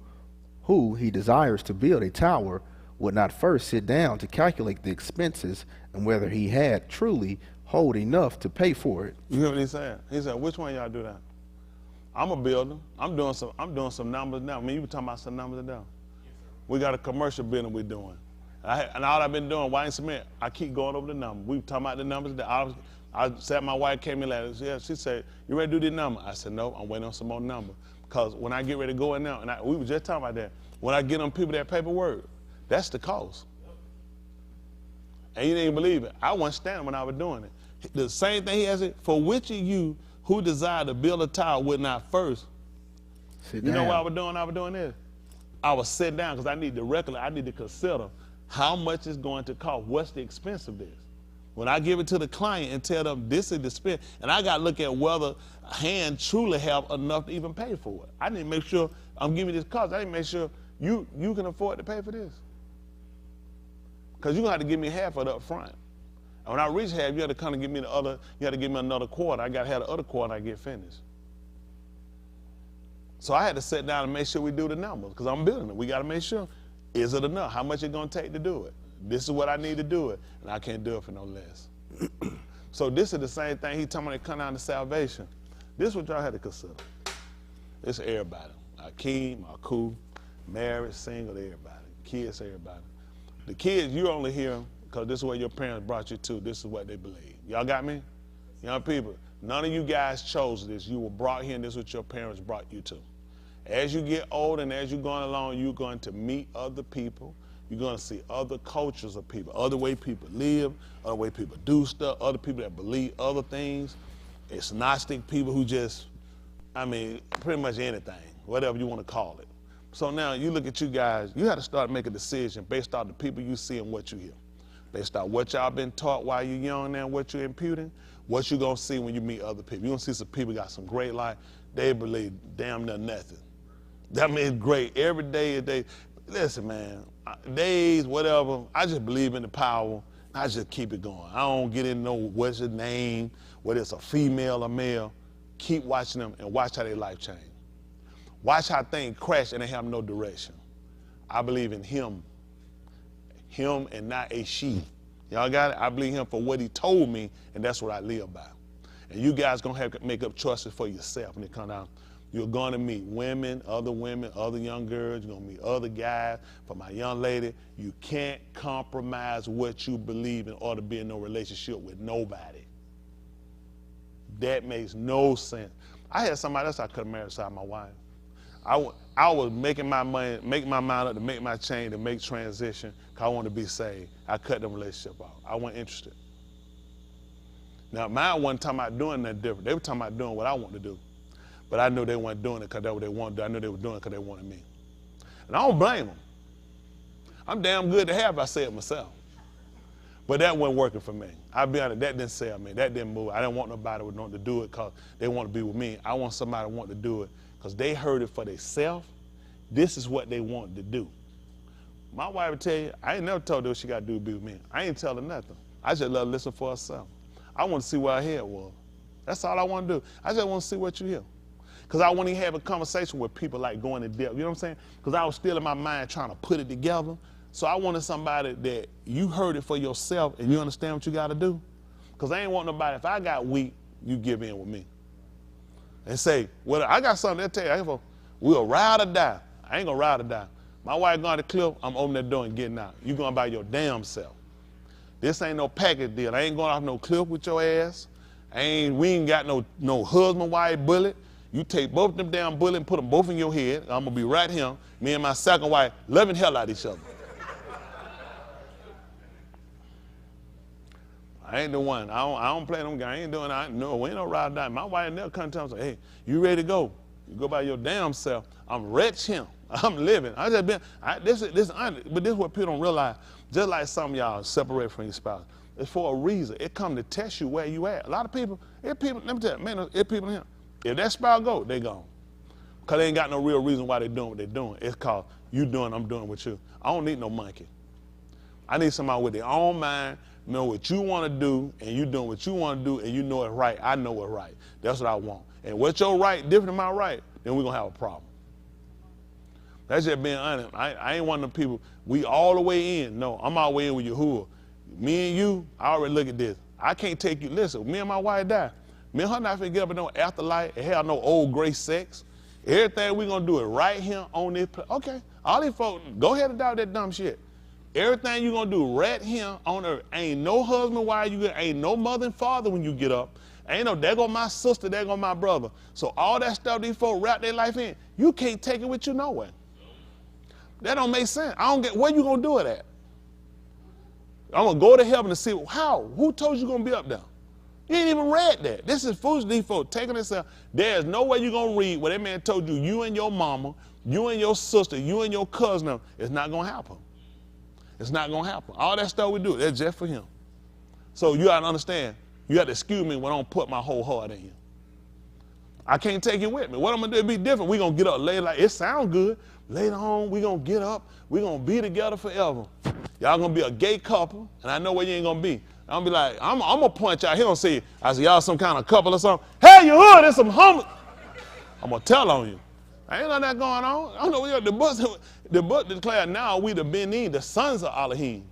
who he desires to build a tower, would not first sit down to calculate the expenses and whether he had truly hold enough to pay for it? You hear what he said? He said, which one of y'all do that? I'm a builder. I'm doing some numbers now. I mean, you were talking about some numbers now. We got a commercial building we're doing. And all I've been doing, White Cement, I keep going over the numbers. We were talking about the numbers. I said, my wife came in last, yeah, she said, you ready to do this number? I said, no, I'm waiting on some more numbers. Because when I get ready to go in now, and we were just talking about that, when I get on people that paperwork, that's the cost. And you didn't believe it. I wasn't standing when I was doing it. The same thing he has it, for which of you who desire to build a tower would not first. Sit you down. know what I was doing? I was doing this. I was sitting down because I need to consider how much it's going to cost. What's the expense of this? When I give it to the client and tell them this is the spend, and I got to look at whether hand truly have enough to even pay for it. I need to make sure I'm giving this cost. I need to make sure you can afford to pay for this. Because you're going to have to give me half of it up front. And when I reach half, you have to kind of give me you have to give me another quarter. I got to have the other quarter I get finished. So I had to sit down and make sure we do the numbers because I'm building it. We got to make sure, is it enough? How much it's going to take to do it? This is what I need to do it, and I can't do it for no less. So this is the same thing he talking about it come down to salvation. This is what y'all had to consider. It's everybody. Akeem, Aku, married, single, everybody. Kids, everybody. The kids, you only hear them because this is what your parents brought you to. This is what they believe. Y'all got me? Young people, none of you guys chose this. You were brought here, and this is what your parents brought you to. As you get older and as you're going along, you're going to meet other people. You're going to see other cultures of people, other way people live, other way people do stuff, other people that believe other things. It's Gnostic people who just, pretty much anything, whatever you want to call it. So now you look at you guys, you have to start making a decision based on the people you see and what you hear. Based on what y'all been taught while you're young now, what you're imputing, what you're going to see when you meet other people. You're going to see some people got some great life. They believe damn near nothing. That means great. Every day, listen, man, days, whatever, I just believe in the power. I just keep it going. I don't get into what's your name, whether it's a female or male. Keep watching them and watch how their life change. Watch how things crash and they have no direction. I believe in him and not a she. Y'all got it? I believe him for what he told me, and that's what I live by. And you guys gonna have to make up choices for yourself when it come down. You're gonna meet women, other young girls, you're gonna meet other guys. For my young lady, you can't compromise what you believe in order to be in no relationship with nobody. That makes no sense. I had somebody else I could have married beside my wife. I was making my money, making my mind up to make my change, to make transition, because I wanted to be saved. I cut the relationship off. I wasn't interested. Now, mine wasn't talking about doing nothing different. They were talking about doing what I wanted to do. But I knew they weren't doing it because that's what they wanted to do. I knew they were doing it because they wanted me. And I don't blame them. I'm damn good to have if I say it myself. But that wasn't working for me. I'll be honest, that didn't sell me. That didn't move. I didn't want nobody who wanted to do it because they want to be with me. I want somebody who want to do it because they heard it for themselves. This is what they wanted to do. My wife would tell you, I ain't never told her what she got to do to be with me. I ain't tell her nothing. I just let her listen for herself. I want to see what her head was. That's all I want to do. I just want to see what you hear. Because I want to have a conversation with people like going in depth. You know what I'm saying? Because I was still in my mind trying to put it together. So I wanted somebody that you heard it for yourself and you understand what you got to do. Because I ain't want nobody, if I got weak, you give in with me. And say, well, I got something to tell you. We'll ride or die. I ain't going to ride or die. My wife going to the cliff, I'm opening that door and getting out. You going by your damn self. This ain't no package deal. I ain't going off no cliff with your ass. We ain't got no husband, wife bullet. You take both of them damn bullets and put them both in your head. I'm going to be right here. Me and my second wife loving hell out of each other. I ain't the one. I don't play them guys. I ain't doing that. No, we ain't no ride or die. My wife never come to me and say, hey, you ready to go? You go by your damn self. I'm rich him. I'm living. I just been, this is what people don't realize. Just like some of y'all separate from your spouse. It's for a reason. It come to test you where you at. A lot of people, let me tell you, man, it's people here. If that spouse go, they gone. Because they ain't got no real reason why they doing what they doing. It's called you doing, I'm doing with you. I don't need no monkey. I need somebody with their own mind, know what you want to do, and you doing what you want to do, and you know it right. I know it right. That's what I want. And what's your right different than my right, then we're going to have a problem. That's just being honest. I ain't one of them people, we all the way in. No, I'm all the way in with Yahuah. Me and you, I already look at this. I can't take you, listen, me and my wife die. Me and her not finna get up in no afterlife and have no old gray sex. Everything we gonna do it right here on this place. Okay, all these folks, go ahead and doubt that dumb shit. Everything you gonna do right here on earth. Ain't no husband while you get, ain't no mother and father when you get up. Ain't no, there go my sister, there go my brother. So all that stuff these folks wrap their life in, you can't take it with you nowhere. That don't make sense. I don't get, where you gonna do it at? I'm gonna go to heaven and see, how? Who told you gonna be up there? You ain't even read that. This is foolish, these folks taking themselves. There's no way you're gonna read what that man told you, you and your mama, you and your sister, you and your cousin, it's not gonna happen. It's not gonna happen. All that stuff we do, that's just for him. So you gotta understand, you got to excuse me when I don't put my whole heart in you. I can't take it with me. What I'm going to do be different. We're going to get up later. Like, it sounds good. Later on, we're going to get up. We're going to be together forever. Y'all going to be a gay couple, and I know where you ain't going to be. I'm going to be like, I'm going to point y'all. He don't say, I say, y'all some kind of couple or something. Hey, Yahuah, there's some homies. I'm going to tell on you. I ain't none of that going on. I don't know. The book declared now we the Benin, the sons of Elohim.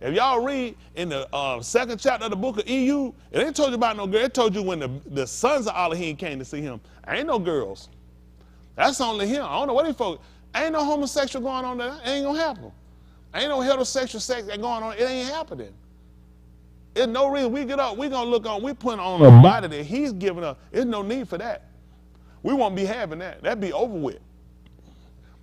If y'all read in the second chapter of the book of EU, it ain't told you about no girl. It told you when the sons of Elohim came to see him. Ain't no girls. That's only him. I don't know what these folks. Ain't no homosexual going on there. It ain't gonna happen. Ain't no heterosexual sex that going on. It ain't happening. There's no reason we get up. We gonna look on. We put on a body that he's giving us. There's no need for that. We won't be having that. That'd be over with.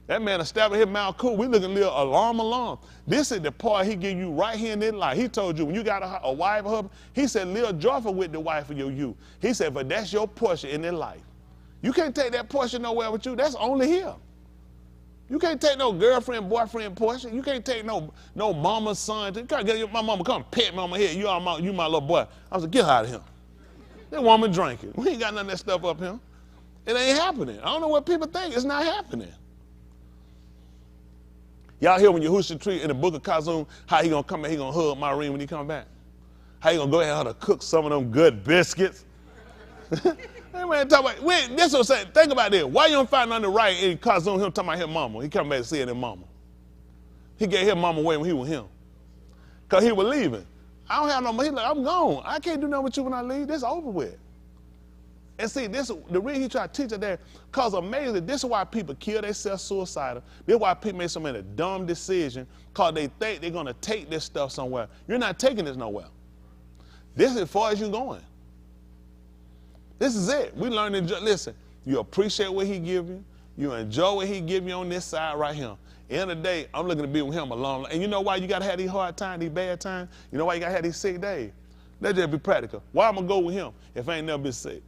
That man established his mouth cool. We looking a little alarm. This is the part he give you right here in this life. He told you when you got a wife or husband, he said, live joyful with the wife of your youth. He said, but that's your portion in this life. You can't take that portion nowhere with you. That's only here. You can't take no girlfriend, boyfriend portion. You can't take no mama's son. You can't get my mama come pet me on my head. You my little boy. I was like, get out of here. That woman drinking. We ain't got none of that stuff up here. It ain't happening. I don't know what people think. It's not happening. Y'all hear when Yahuah treat in the book of Kazum, how he gonna come back, he gonna hug Maureen when he come back. How he gonna go ahead and cook some of them good biscuits. Man, talk about, wait, this what I'm saying. Think about this. Why you don't find nothing right in Kazum, him talking about his mama? He come back to see his mama. He gave his mama away when he was him. Because he was leaving. I don't have no money. He like, I'm gone. I can't do nothing with you when I leave. This is over with. And see, this the reason he tried to teach it there, because amazingly, this is why people kill themselves suicidal. This is why people make so many dumb decisions, because they think they're going to take this stuff somewhere. You're not taking this nowhere. This is as far as you're going. This is it. We learn to enjoy. Listen, you appreciate what he give you. You enjoy what he give you on this side right here. End of the day, I'm looking to be with him a long. And you know why you got to have these hard times, these bad times? You know why you got to have these sick days? Let's just be practical. Why am I going to go with him if I ain't never been sick?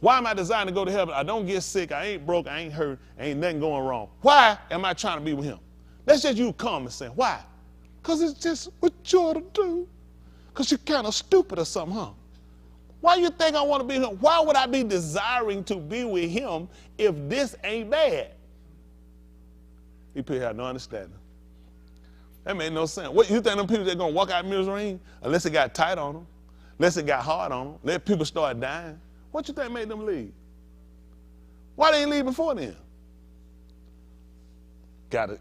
Why am I designed to go to heaven? I don't get sick. I ain't broke. I ain't hurt. Ain't nothing going wrong. Why am I trying to be with him? That's just you common sense. Why? Because it's just what you ought to do. Because you're kind of stupid or something, huh? Why you think I want to be with him? Why would I be desiring to be with him if this ain't bad? You people have no understanding. That made no sense. What, you think them people that going to walk out Mizraim unless it got tight on them, unless it got hard on them, let people start dying? What you think made them leave? Why they ain't leave before then?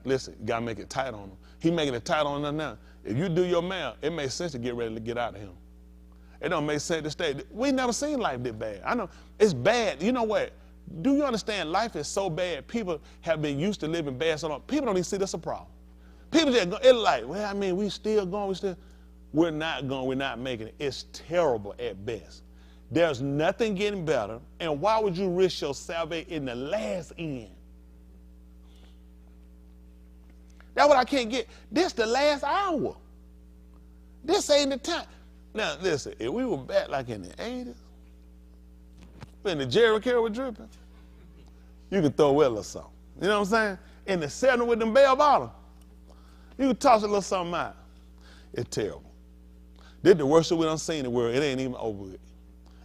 Listen, you gotta make it tight on them. He making it tight on them now. If you do your math, it makes sense to get ready to get out of him. It don't make sense to stay. We never seen life this bad. I know it's bad. You know what? Do you understand life is so bad? People have been used to living bad so long. People don't even see this a problem. People just go, it's like, well, I mean, we still going, we're not going, we're not making it. It's terrible at best. There's nothing getting better, and why would you risk your salvation in the last end? That's what I can't get. This the last hour. This ain't the time. Now, listen, if we were back like in the 80s, when the Jericho was dripping, you could throw a little something. You know what I'm saying? In the 70s with them bell bottoms, you could toss a little something out. It's terrible. This is the worst we done seen in the world. It ain't even over with.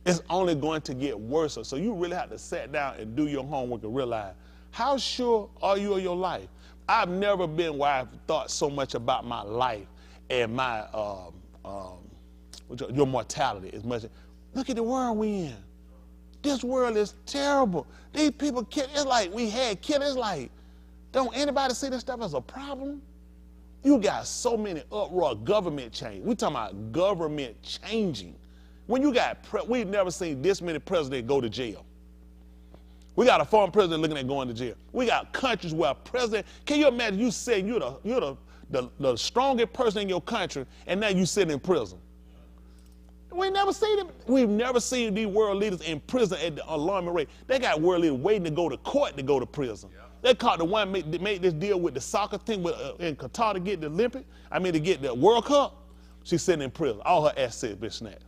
It's only going to get worse. So you really have to sit down and do your homework and realize, how sure are you of your life? I've never been where I've thought so much about my life and my your mortality as much. Look at the world we in. This world is terrible. These people kill. It's like we had killers. It's like, don't anybody see this stuff as a problem? You got so many uproar, government change. We talking about government changing. When you got, we've never seen this many presidents go to jail. We got a former president looking at going to jail. We got countries where a president, can you imagine you saying you're the strongest person in your country and now you sit in prison? We've never seen these world leaders in prison at the alarming rate. They got world leaders waiting to go to court to go to prison. Yeah. They caught the one that made this deal with the soccer thing in Qatar to get the to get the World Cup. She's sitting in prison. All her assets been snatched.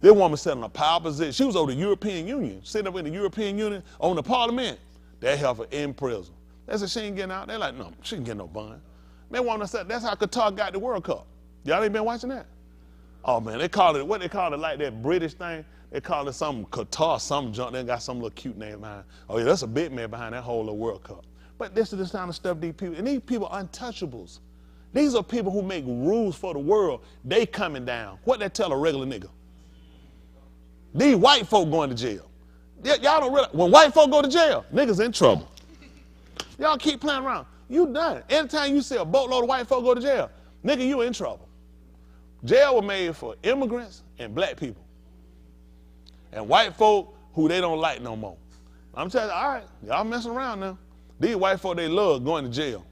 This woman sat in a power position. She was over the European Union, sitting up in the European Union on the parliament. They held her in prison. They said she ain't getting out. They're like, no, she ain't getting no bond. Man, woman said that's how Qatar got the World Cup. Y'all ain't been watching that? Oh man, they call it, what they call it, like that British thing? They call it some Qatar, some junk. They got some little cute name behind. Oh yeah, that's a big man behind that whole little World Cup. But this is the kind of stuff these people, and these people are untouchables. These are people who make rules for the world. They coming down. What they tell a regular nigga? These white folk going to jail. Y'all don't realize, when white folk go to jail, niggas in trouble. Y'all keep playing around. You done. Anytime you see a boatload of white folk go to jail, nigga, you in trouble. Jail was made for immigrants and black people. And white folk who they don't like no more. I'm telling you, all right, y'all messing around now. These white folk, they love going to jail.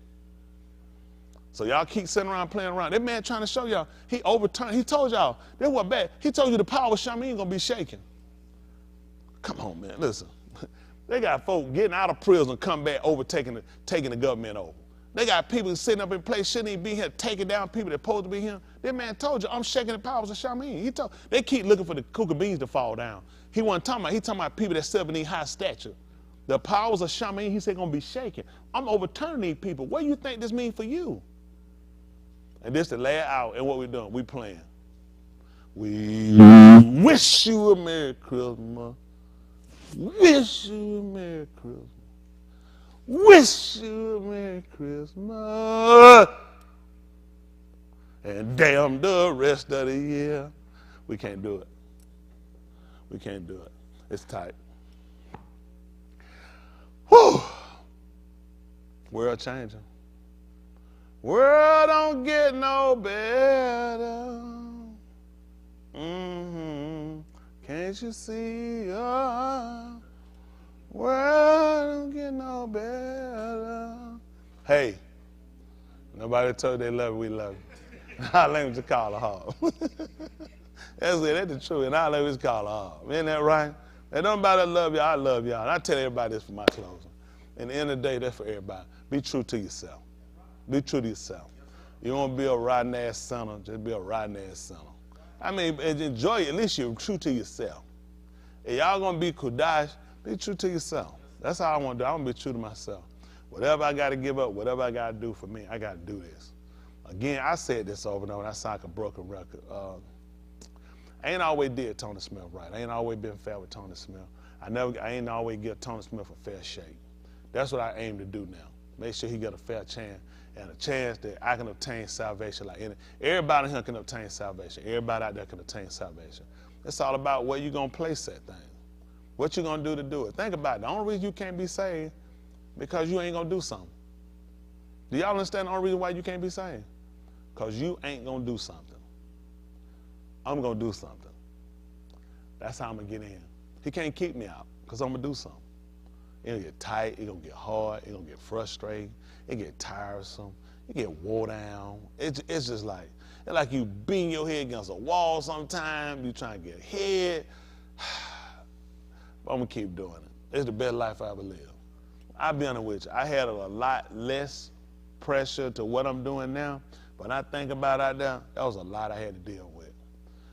So y'all keep sitting around playing around. That man trying to show y'all, he overturned, he told y'all, this was bad. He told you the power of Shamin gonna be shaken. Come on, man, listen. They got folk getting out of prison, come back, taking the government over. They got people sitting up in place, shouldn't even be here, taking down people that supposed to be here. That man told you, I'm shaking the powers of Shamin. They keep looking for the cocoa beans to fall down. He wasn't talking about, he talking about people that sit beneath high stature. The powers of Shamin, he said, gonna be shaken. I'm overturning these people. What do you think this means for you? And this the last hour, and what we doing? We playing. We wish you a Merry Christmas. Wish you a Merry Christmas. Wish you a Merry Christmas. And damn the rest of the year. We can't do it. We can't do it. It's tight. Whew. World changing. World don't get no better. Can't you see? World don't get no better. Hey, nobody told you they love you, we love you. Our language is called a hog. That's the truth. And our language is called a hog. Isn't that right? And nobody love y'all, I love y'all. And I tell everybody this for my closing. At the end of the day, that's for everybody. Be true to yourself. Be true to yourself. You don't want to be a rotten ass sinner, just be a rotten ass sinner. I mean, enjoy it. At least you're true to yourself. If y'all gonna be kudash, be true to yourself. That's how I want to do. I want to be true to myself. Whatever I got to give up, whatever I got to do for me, I got to do this. Again, I said this over and over, and I sound like a broken record. I ain't always did Tony Smith right. I ain't always been fair with Tony Smith. I ain't always give Tony Smith a fair shake. That's what I aim to do now. Make sure he get a fair chance and a chance that I can obtain salvation. Everybody here can obtain salvation. Everybody out there can obtain salvation. It's all about where you're going to place that thing. What you going to do it. Think about it. The only reason you can't be saved because you ain't going to do something. Do y'all understand the only reason why you can't be saved? Because you ain't going to do something. I'm going to do something. That's how I'm going to get in. He can't keep me out because I'm going to do something. It'll get tight. It's going to get hard. It's going to get frustrating. It get tiresome. It get wore down. It's just like, it's like you beating your head against a wall sometimes. You trying to get ahead. But I'm going to keep doing it. It's the best life I ever lived. I'll be honest with you. I had a lot less pressure to what I'm doing now. But when I think about out there, that was a lot I had to deal with.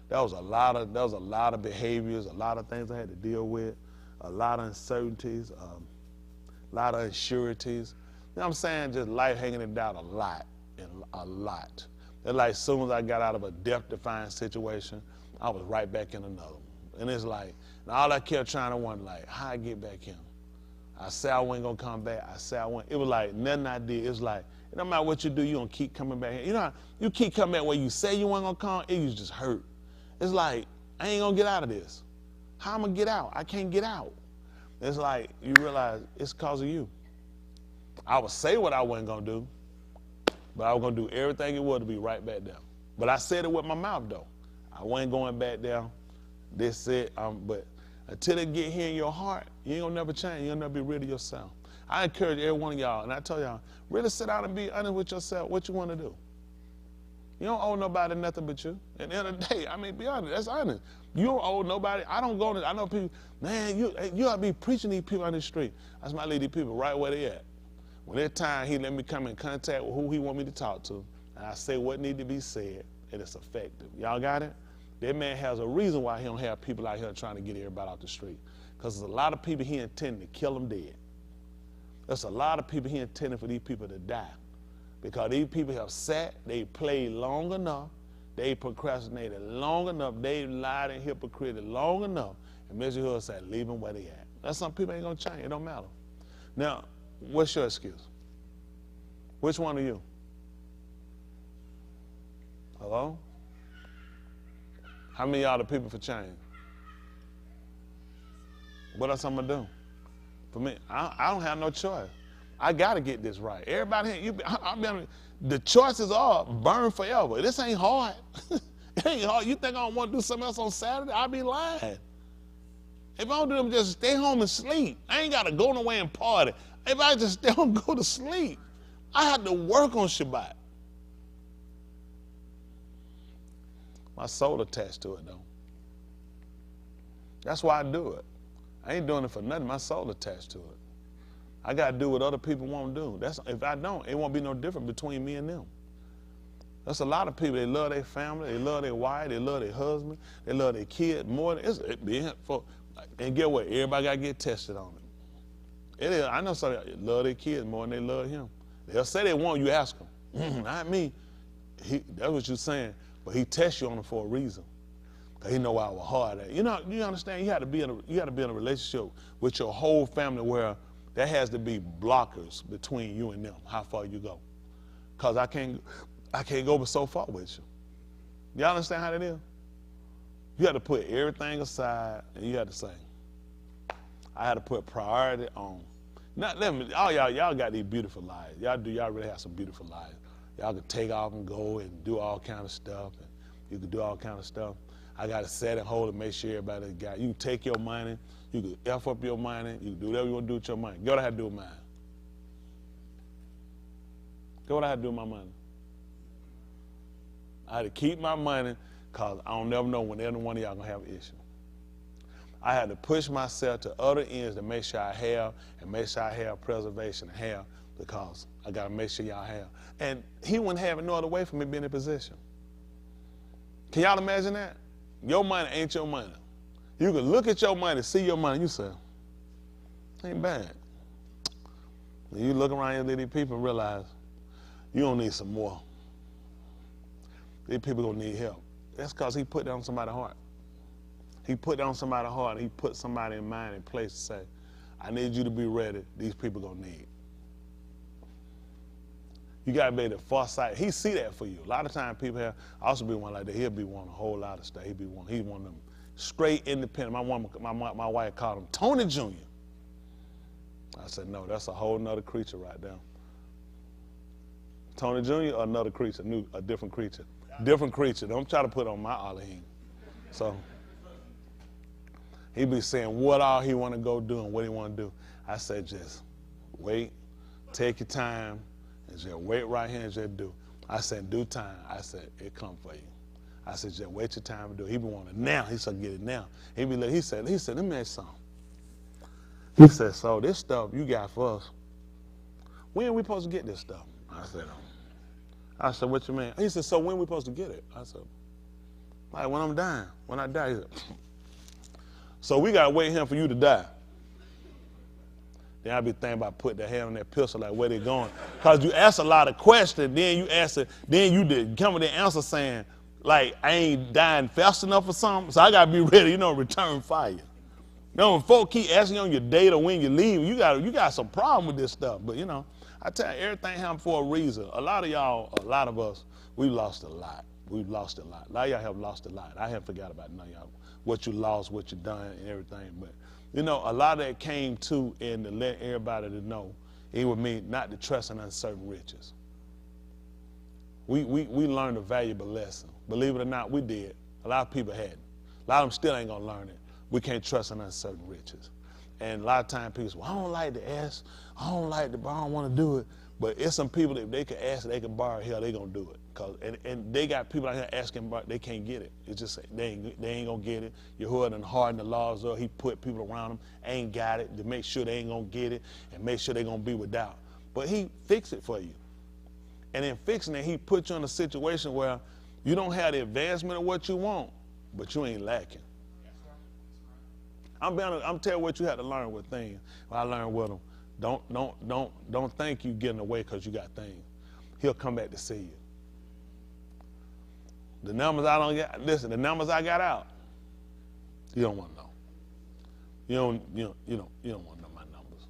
That was a lot of behaviors, a lot of things I had to deal with, a lot of uncertainties, a lot of unsureties. You know what I'm saying? Just life hanging it down a lot. And like as soon as I got out of a death-defying situation, I was right back in another one. And it's like, and all I kept trying to wonder, like, how I get back in? I said I wasn't gonna come back. I said I wasn't. It was like nothing I did. It was like, it don't matter what you do, you gonna keep coming back here. You know how you keep coming back where you say you weren't gonna come, it was just hurt. It's like, I ain't gonna get out of this. How I'm gonna get out? I can't get out. It's like, you realize it's because of you. I would say what I wasn't gonna do, but I was gonna do everything it was to be right back there. But I said it with my mouth though. I wasn't going back there. This it. But until it get here in your heart, you ain't gonna never change. You'll never be rid of yourself. I encourage every one of y'all, and I tell y'all, really sit down and be honest with yourself. What you want to do? You don't owe nobody nothing but you. At the end of the day, I mean, be honest. That's honest. You don't owe nobody. I don't go to. I know people. Man, you ought to be preaching these people on the street. That's my lead these people right where they at. When it's time, he let me come in contact with who he want me to talk to, and I say what need to be said, and it's effective. Y'all got it? That man has a reason why he don't have people out here trying to get everybody out the street. Because there's a lot of people he intending to kill them dead. There's a lot of people he intending for these people to die. Because these people have sat, they played long enough, they procrastinated long enough, they lied and hypocrited long enough, and Mr. Yahuah said, leave them where they at. That's some people ain't gonna change, it don't matter. Now, what's your excuse? Which one are you? Hello? How many of y'all the people for change? What else I'm gonna do? For me, I don't have no choice. I gotta get this right. Everybody here, the choices are burn forever. This ain't hard. It ain't hard. You think I don't want to do something else on Saturday? I'll be lying. If I don't do them, just stay home and sleep. I ain't gotta go nowhere and party. If I just stay home and go to sleep, I have to work on Shabbat. My soul attached to it though. That's why I do it. I ain't doing it for nothing. My soul attached to it. I got to do what other people won't do. If I don't, it won't be no different between me and them. There's a lot of people, they love their family, they love their wife, they love their husband, they love their kid more than and get what? Everybody got to get tested on it. It is. I know some love their kids more than they love him. They'll say they want you, ask them. Not me. That's what you're saying. But he tests you on them for a reason. Cause he know I was hard at. You understand? You have to be in a relationship with your whole family where there has to be blockers between you and them. How far you go? Cause I can't go but so far with you. Y'all understand how that is? You have to put everything aside, and you have to say, I had to put priority on. Not them. All y'all got these beautiful lives. Y'all really have some beautiful lives. Y'all can take off and go and do all kind of stuff, and you can do all kind of stuff. I got to set and hold and make sure everybody got. You can take your money, you can F up your money, you can do whatever you want to do with your money. Go what I had to do with mine. Go what I had to do with my money. I had to keep my money because I don't never know when any one of y'all going to have an issue. I had to push myself to other ends to make sure I have, and make sure I have preservation and have, because I got to make sure y'all have. And he wouldn't have it no other way for me being in position. Can y'all imagine that? Your money ain't your money. You can look at your money, see your money, you say, ain't bad. When you look around and these people realize you don't need some more. These people gonna need help. That's because he put that on somebody's heart. He put that on somebody's heart, and he put somebody in mind in place to say, I need you to be ready, these people gonna need. You gotta be able to foresight. He see that for you. A lot of times people have, I also be one like that. He'll be wanting a whole lot of stuff. He's one of them straight independent. My wife called him Tony Jr. I said, no, that's a whole nother creature right there. Tony Jr. or another creature, a different creature. Different creature. Don't try to put on my Elohim. So he be saying what all he want to go do and what he want to do. I said, just wait, take your time, and just wait right here and just do. I said, due time. I said, it come for you. I said, just wait your time to do it. He be wanting it now. He said, get it now. He said, let me ask you something. He said, so this stuff you got for us, when are we supposed to get this stuff? I said, what you mean? He said, so when are we supposed to get it? I said, like when I'm dying. When I die, he said, so we got to wait here for you to die. Then I be thinking about putting the hand on that pistol, like where they going. Because you ask a lot of questions, then you answer, then you come with the answer saying, like, I ain't dying fast enough or something, so I got to be ready, return fire. When folk keep asking you on your date or when you leave, you got some problem with this stuff. But, I tell you, everything happens for a reason. A lot of us, we lost a lot. We've lost a lot. A lot of y'all have lost a lot. I haven't forgot about none of y'all, what you lost, what you done, and everything. But, a lot of that came to and to let everybody to know it would mean not to trust in uncertain riches. We learned a valuable lesson. Believe it or not, we did. A lot of people hadn't. A lot of them still ain't gonna learn it. We can't trust in uncertain riches. And a lot of times people say, well, I don't like to ask, I don't want to do it. But it's some people that if they can ask, they can borrow, hell, they gonna do it. And they got people out here asking, but they can't get it. It's just they ain't gonna get it. Yahuah done hardened the laws up. He put people around them, ain't got it, to make sure they ain't gonna get it and make sure they gonna be without. But he fixed it for you. And in fixing it, he put you in a situation where you don't have the advancement of what you want, but you ain't lacking. I'm telling you what you have to learn with things. I learned with them. Don't think you getting away because you got things. He'll come back to see you. The numbers I don't get, listen, the numbers I got out, you don't want to know. You don't want to know my numbers.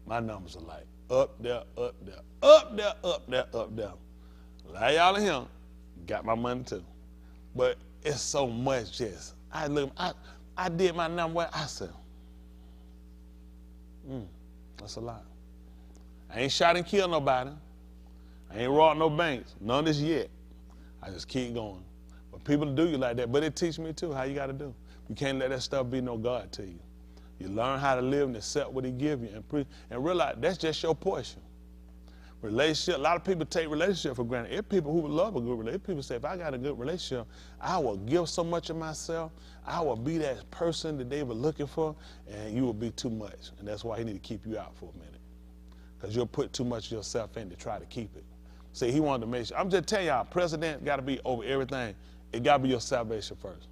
My numbers are like up there, up there, up there, up there, up there. Like y'all in here, got my money too. But it's so much just, I did my number, I said, that's a lot. I ain't shot and killed nobody. I ain't robbed no banks, none of this yet. I just keep going. But people do you like that, but it teach me too how you got to do. You can't let that stuff be no God to you. You learn how to live and accept what he give you and realize that's just your portion. Relationship, a lot of people take relationship for granted. If people who love a good relationship, people say, if I got a good relationship, I will give so much of myself, I will be that person that they were looking for, and you will be too much. And that's why he need to keep you out for a minute. Because you'll put too much of yourself in to try to keep it. See, he wanted to make sure. I'm just telling y'all, president got to be over everything. It got to be your salvation first.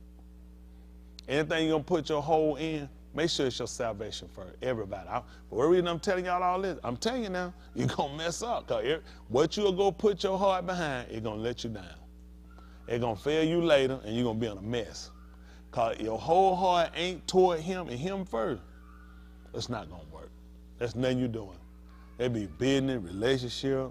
Anything you're going to put your whole in, make sure it's your salvation first. Everybody. For what reason I'm telling y'all all this, I'm telling you now, you're going to mess up. Because what you'll go put your heart behind, it's going to let you down. It's going to fail you later, and you're going to be in a mess. Because your whole heart ain't toward him and him first. It's not going to work. That's nothing you're doing. It be business, relationship.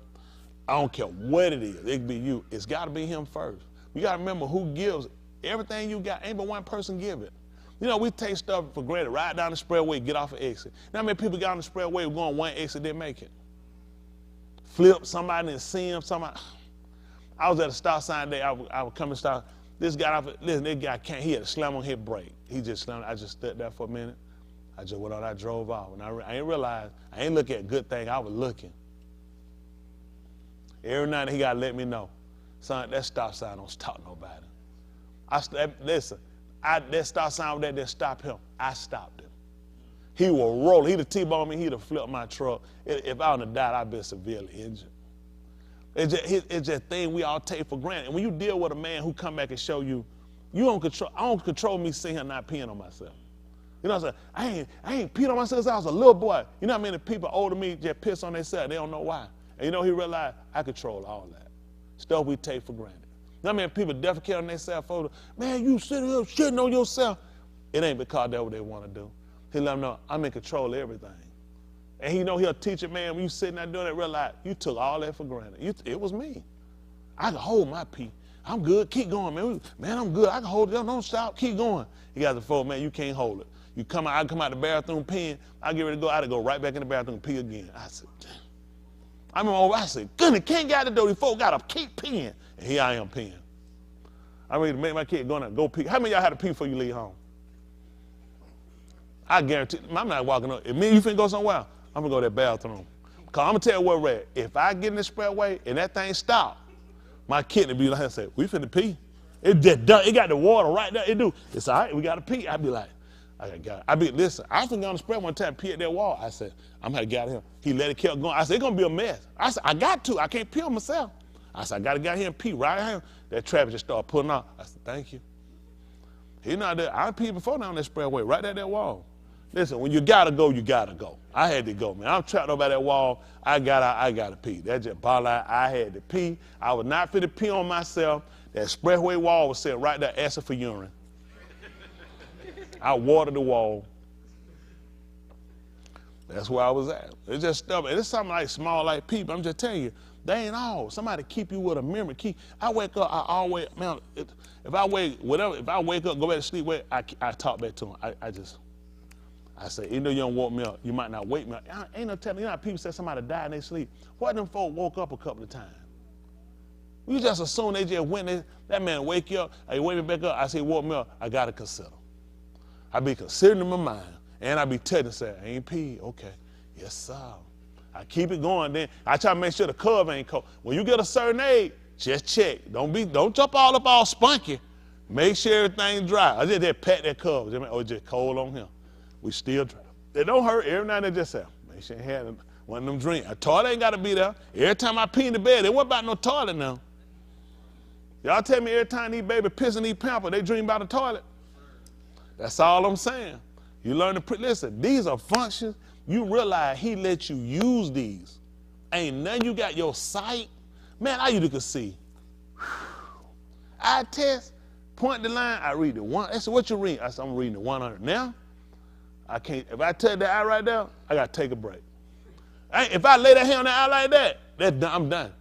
I don't care what it is. It could be you. It's got to be him first. You got to remember who gives everything you got. Ain't but one person give it. You know, we take stuff for granted. Ride down the expressway, get off an exit. Now, how many people got on the expressway going one exit, didn't make it? Flip somebody and see him. Somebody. I was at a stop sign today. I was coming to stop. This guy off. Listen, this guy can't. He had to slam on his brake. He just slammed. I just stood there for a minute. I just went on. I drove off, and I ain't realized. I ain't looking at good thing. I was looking. Every night he got to let me know, son, that stop sign don't stop nobody. Listen, that stop sign over there didn't stop him. I stopped him. He will roll. He'd have T-boned me. He'd have flipped my truck. If I would have died, I'd been severely injured. It's just a thing we all take for granted. And when you deal with a man who come back and show you, I don't control me seeing him not peeing on myself. You know what I'm saying? I ain't peed on myself since I was a little boy. You know how many people older than me just piss on themselves? They don't know why. And you know, he realized I control all that. Stuff we take for granted. You know how many people defecate on themselves? Man, you sitting up shitting on yourself. It ain't because that's what they want to do. He let them know, I'm in control of everything. And he know he'll teach a man, when you sitting there doing it, realize you took all that for granted. It was me. I can hold my pee. I'm good. Keep going, man. Man, I'm good. I can hold it. Don't stop. Keep going. He got the phone, man, you can't hold it. I come out the bathroom peeing. I get ready to go. I had to go right back in the bathroom and pee again. I said, damn. I remember I said, goodness, can't get out the door. These folks got to keep peeing. And here I am peeing. I'm ready to make my kid go pee. How many of y'all had to pee before you leave home? I guarantee, I'm not walking up. If me and you finna go somewhere, I'm going to go to that bathroom. Because I'm going to tell you what, Red, if I get in the expressway and that thing stop, my kid will be like, I say, we finna pee. It just done. It got the water right there. It do. It's all right. We got to pee. I'd be like, listen, I was on the spread one time, pee at that wall. I said, I'm going to get out of here. He let it keep going. I said, it's going to be a mess. I said, I got to. I can't pee on myself. I said, I got to get out here and pee right here. That traffic just started pulling out. I said, thank you. He not there. I peed before down that spreadway, right at that wall. Listen, when you got to go, you got to go. I had to go, man. I'm trapped over that wall. I got to pee. That just ball out. I had to pee. I was not fit to pee on myself. That expressway wall was sitting right there asking for urine. I watered the wall. That's where I was at. It's just stuff. It's something like small like people. I'm just telling you, they ain't all. Somebody keep you with a memory. I wake up, I always, man, if I wake up, go back to sleep, I talk back to them. I say, even though you don't woke me up, you might not wake me up. Ain't no telling. You know how people say somebody died in their sleep? What them folk woke up a couple of times? You just assume they just went, that man wake you up, hey, wake me back up. I say, woke me up, I got to consider. I be considering in my mind, and I be telling myself, I ain't pee, okay, yes, sir. I keep it going, then I try to make sure the curve ain't cold. When you get a certain age, just check. Don't jump all up all spunky. Make sure everything's dry. I just pat that curve. Oh, it's just cold on here. We still dry. It don't hurt. Every night they just say, make sure you had one of them drinks. A toilet ain't got to be there. Every time I pee in the bed, it wasn't about no toilet now. Y'all tell me every time these baby piss and these pamper, they dream about a toilet. That's all I'm saying. You learn to, listen, these are functions. You realize he let you use these. Ain't nothing you got your sight. Man, I used to see. I test, point the line, I read the one. I said, what you read? I said, I'm reading the 100. Now, I can't, if I tell that eye right there, I got to take a break. If I lay that hand on the eye like that, I'm done.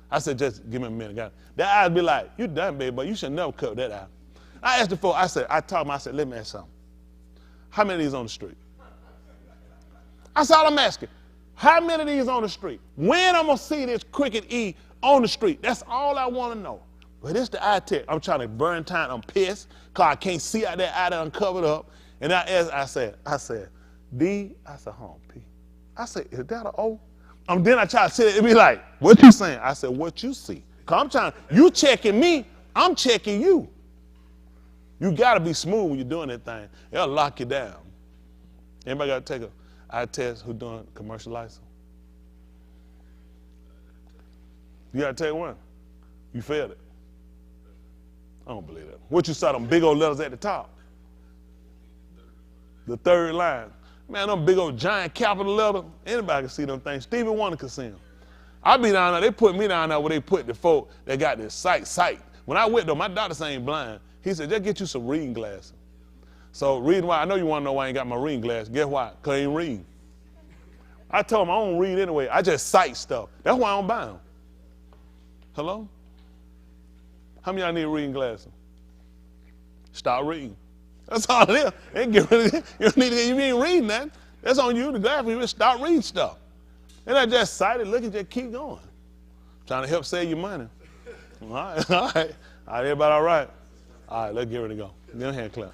I said, just give me a minute. That eye be like, you done, baby, but you should never cut that eye. I asked the folks, I told him, I said, let me ask something. How many of these on the street? That's all I'm asking. How many of these on the street? When I'm going to see this Cricket E on the street? That's all I want to know. But it's the eye tech. I'm trying to burn time. I'm pissed because I can't see out that eye that I'm covered up. And I said, D, I said, P. I said, is that an O? Then I try to sit it and be like, what you saying? I said, what you see? Because you checking me, I'm checking you. You got to be smooth when you're doing that thing. It'll lock you down. Anybody got to take an eye test who doing commercial license? You got to take one. You failed it. I don't believe that. What you saw, them big old letters at the top? The third line. Man, them big old giant capital letters, anybody can see them things. Stevie Wonder can see them. I be down there, they put me down there where they put the folk that got this sight. When I went though, my doctor ain't blind. He said, just get you some reading glasses. So reason why, I know you want to know why I ain't got my reading glasses. Guess why? Because I ain't reading. I told him I don't read anyway. I just sight stuff. That's why I don't buy them. Hello? How many of y'all need reading glasses? Start reading. That's all it is. Ain't get rid of it. You ain't reading that. That's on you, the glasses. You just start reading stuff. And I just sighted, look at you, keep going. Trying to help save your money. All right. All right, everybody all right? All right, let's get ready to go. Give them a hand clap.